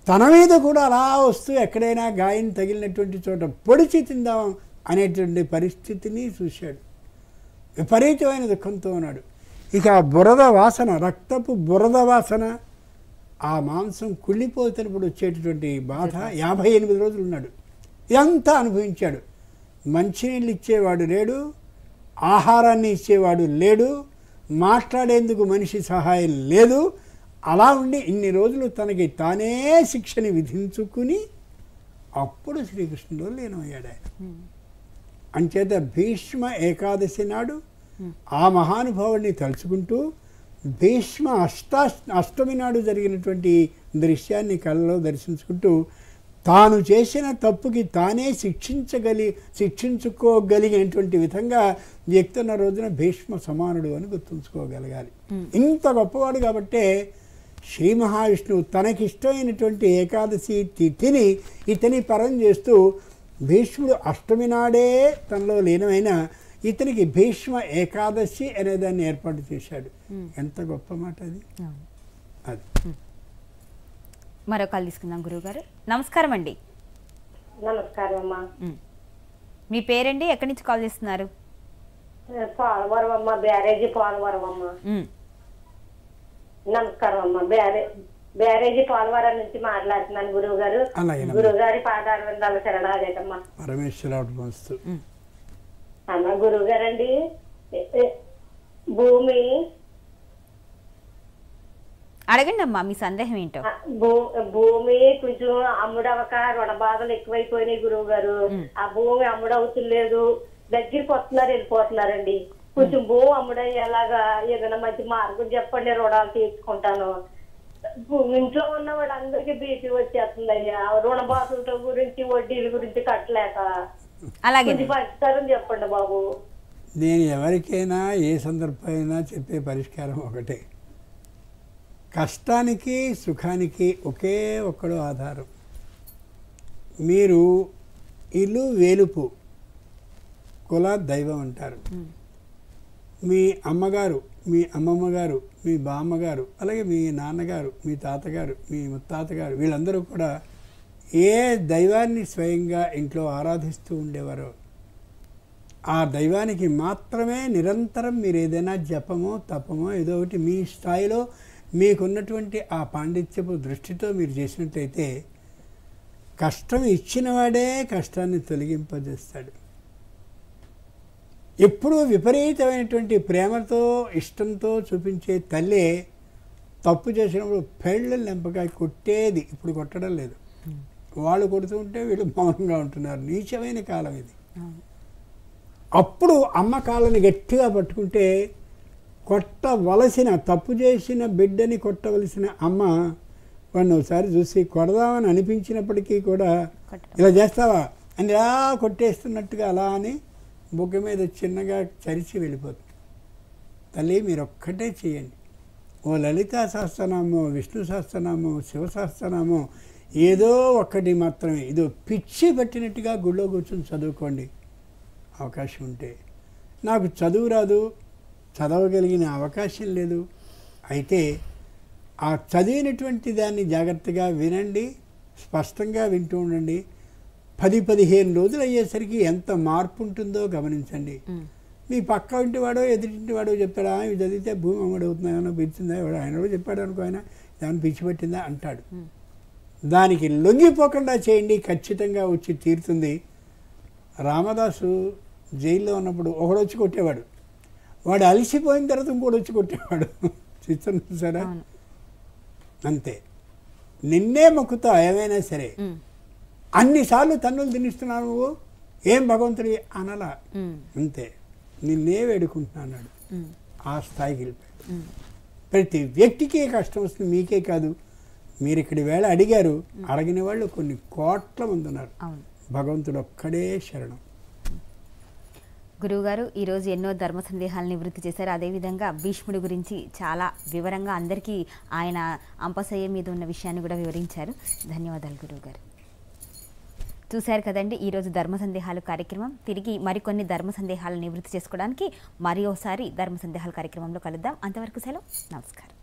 తన మీద కూడా అలా వస్తూ ఎక్కడైనా గాయం తగిలినటువంటి చోట పొడిచి తిందాం అనేటువంటి పరిస్థితిని చూశాడు. విపరీతమైన దుఃఖంతో ఉన్నాడు. ఇక ఆ బురద వాసన, రక్తపు బురద వాసన, ఆ మాంసం కుళ్ళిపోతున్నప్పుడు వచ్చేటటువంటి బాధ 58 రోజులు ఉన్నాడు. ఇదంతా అనుభవించాడు. మంచినీళ్ళు ఇచ్చేవాడు లేడు, ఆహారాన్ని ఇచ్చేవాడు లేడు, మాట్లాడేందుకు మనిషి సహాయం లేదు. అలా ఉండి ఇన్ని రోజులు తనకి తానే శిక్షని విధించుకుని అప్పుడు శ్రీకృష్ణుడు లీనమయ్యాడు ఆయన. అంచేత భీష్మ ఏకాదశి నాడు ఆ మహానుభావుడిని తలుచుకుంటూ భీష్మ అష్టమి నాడు జరిగినటువంటి దృశ్యాన్ని కళ్ళలో దర్శించుకుంటూ తాను చేసిన తప్పుకి తానే శిక్షించుకోగలిగినటువంటి విధంగా వ్యక్తున్న రోజున భీష్మ సమానుడు అని గుర్తుంచుకోగలగాలి. ఇంత గొప్పవాడు కాబట్టే శ్రీ మహావిష్ణువు తనకిష్టమైనటువంటి ఏకాదశి తిథిని ఇతని పరం చేస్తూ భీష్ముడు అష్టమి నాడే తనలో లీనమైన ఇతనికి భీష్మ ఏకాదశి అనేదాన్ని ఏర్పాటు చేశాడు. ఎంత గొప్ప మాట అది. అది మరో కాల్ తీసుకుందాం గురువుగారు. నమస్కారం అండి. నమస్కారం అమ్మా. మీ పేరండి, ఎక్కడి నుంచి కాల్ చేస్తున్నారు? పోలవరం అమ్మ, బ్యారేజీ పోలవరం అమ్మ. నమస్కారం అమ్మ. బ్యారేజీ పోలవరం నుంచి మాట్లాడుతున్నాను గురువు గారు. గురువు గారి పాదాల విందాల శరణాగతమ్మా. పరమేశ్వర అమ్మ గురువు గారండి, భూమి అడగండి అమ్మా, మీ సందేహం ఏంటో. భూమి కొంచెం అమ్ముడవక రుణ బాధలు ఎక్కువైపోయినాయి గురువు గారు. ఆ భూమి అమ్ముడవుతులేదు, దగ్గరికి వస్తున్నారు వెళ్ళిపోతున్నారండి. కొంచెం భూమి అమ్ముడయ్యేలాగా ఏదైనా మంచి మార్గం చెప్పండి, రుణాలు తీర్చుకుంటాను. ఇంట్లో ఉన్న వాళ్ళందరికీ బీపీ వచ్చేస్తుంది అయ్యా, రుణ బాధల గురించి వడ్డీల గురించి కట్టలేక. అలాగే పరిష్కారం చెప్పండి బాబు. నేను ఎవరికైనా ఏ సందర్భమైనా చెప్పే పరిష్కారం ఒకటే. కష్టానికి సుఖానికి ఒకే ఒక్కడు ఆధారం. మీరు ఇల్లు వేలుపు, కుల దైవం అంటారు. మీ అమ్మగారు, మీ అమ్మమ్మగారు, మీ బామ్మగారు, అలాగే మీ నాన్నగారు, మీ తాతగారు, మీ ముత్తాతగారు, వీళ్ళందరూ కూడా ఏ దైవాన్ని స్వయంగా ఇంట్లో ఆరాధిస్తూ ఉండేవారో ఆ దైవానికి మాత్రమే నిరంతరం మీరు ఏదైనా జపమో తపమో ఏదో ఒకటి మీ స్థాయిలో మీకున్నటువంటి ఆ పాండిత్యపు దృష్టితో మీరు చేసినట్లయితే కష్టం ఇచ్చినవాడే కష్టాన్ని తొలగింపజేస్తాడు. ఎప్పుడూ విపరీతమైనటువంటి ప్రేమతో ఇష్టంతో చూపించే తల్లే తప్పు చేసినప్పుడు పెళ్ళ లెంపకాయ కొట్టేది. ఇప్పుడు కొట్టడం లేదు. వాళ్ళు కొడుతూ ఉంటే వీళ్ళు మౌనంగా ఉంటున్నారు. నీచమైన కాలం ఇది. అప్పుడు అమ్మ కాళ్ళని గట్టిగా పట్టుకుంటే కొట్టవలసిన, తప్పు చేసిన బిడ్డని కొట్టవలసిన అమ్మ వాడిని ఒకసారి చూసి కొడదామని అనిపించినప్పటికీ కూడా ఇలా చేస్తావా అని ఇలా కొట్టేస్తున్నట్టుగా అలా అని బుగ్గ మీద చిన్నగా చరిచి వెళ్ళిపోతుంది. తల్లి మీరు ఒక్కటే చేయండి. ఓ లలితా సహస్రనామం, విష్ణు సహస్రనామం, శివ సహస్రనామం ఏదో ఒక్కటి మాత్రమే ఇదో పిచ్చి పట్టినట్టుగా గుళ్ళో కూర్చొని చదువుకోండి అవకాశం ఉంటే. నాకు చదువు రాదు, చదవగలిగిన అవకాశం లేదు. అయితే ఆ చదివినటువంటి దాన్ని జాగ్రత్తగా వినండి, స్పష్టంగా వింటూ ఉండండి. 10-15 రోజులు అయ్యేసరికి ఎంత మార్పు ఉంటుందో గమనించండి. మీ పక్క ఇంటి వాడో ఎదుటింటి వాడో చెప్తాడా ఇవి చదివితే భూమి అమ్మడవుతుందా, ఏమైనా పిలిచిందా, ఆయన కూడా చెప్పాడు అనుకో, ఆయన ఏమైనా పిచ్చి పట్టిందా అంటాడు. దానికి లొంగిపోకుండా చేయండి, ఖచ్చితంగా వచ్చి తీరుతుంది. రామదాసు జైల్లో ఉన్నప్పుడు ఒకడొచ్చి కొట్టేవాడు, వాడు అలసిపోయిన తర్వాత ఇంకోటి వచ్చి కొట్టేవాడు. చిత్రం చూసారా? అంతే. నిన్నే మొక్కుతా ఏమైనా సరే. అన్నిసార్లు తన్నులు తినిస్తున్నావు నువ్వు, ఏం భగవంతుడి అనలా. అంతే, నిన్నే వేడుకుంటున్నాడు. ఆ స్థాయికి వెళ్ళిపోయాడు. ప్రతి వ్యక్తికి కష్టం వస్తుంది, మీకే కాదు. మీరు ఇక్కడి వేళ అడిగారు, అడిగిన వాళ్ళు కొన్ని కోట్ల మంది ఉన్నారు. భగవంతుడు ఒక్కడే శరణం. గురువుగారు ఈరోజు ఎన్నో ధర్మ సందేహాలను నివృత్తి చేశారు. అదేవిధంగా భీష్ముడి గురించి చాలా వివరంగా అందరికీ ఆయన అంపశయ్య మీద ఉన్న విషయాన్ని కూడా వివరించారు. ధన్యవాదాలు గురువుగారు. చూశారు కదండి ఈరోజు ధర్మ సందేహాలు కార్యక్రమం. తిరిగి మరికొన్ని ధర్మ సందేహాలను నివృత్తి చేసుకోవడానికి మరి ఒకసారి ధర్మ సందేహాల కార్యక్రమంలో కలుద్దాం. అంతవరకు సెలవు. నమస్కారం.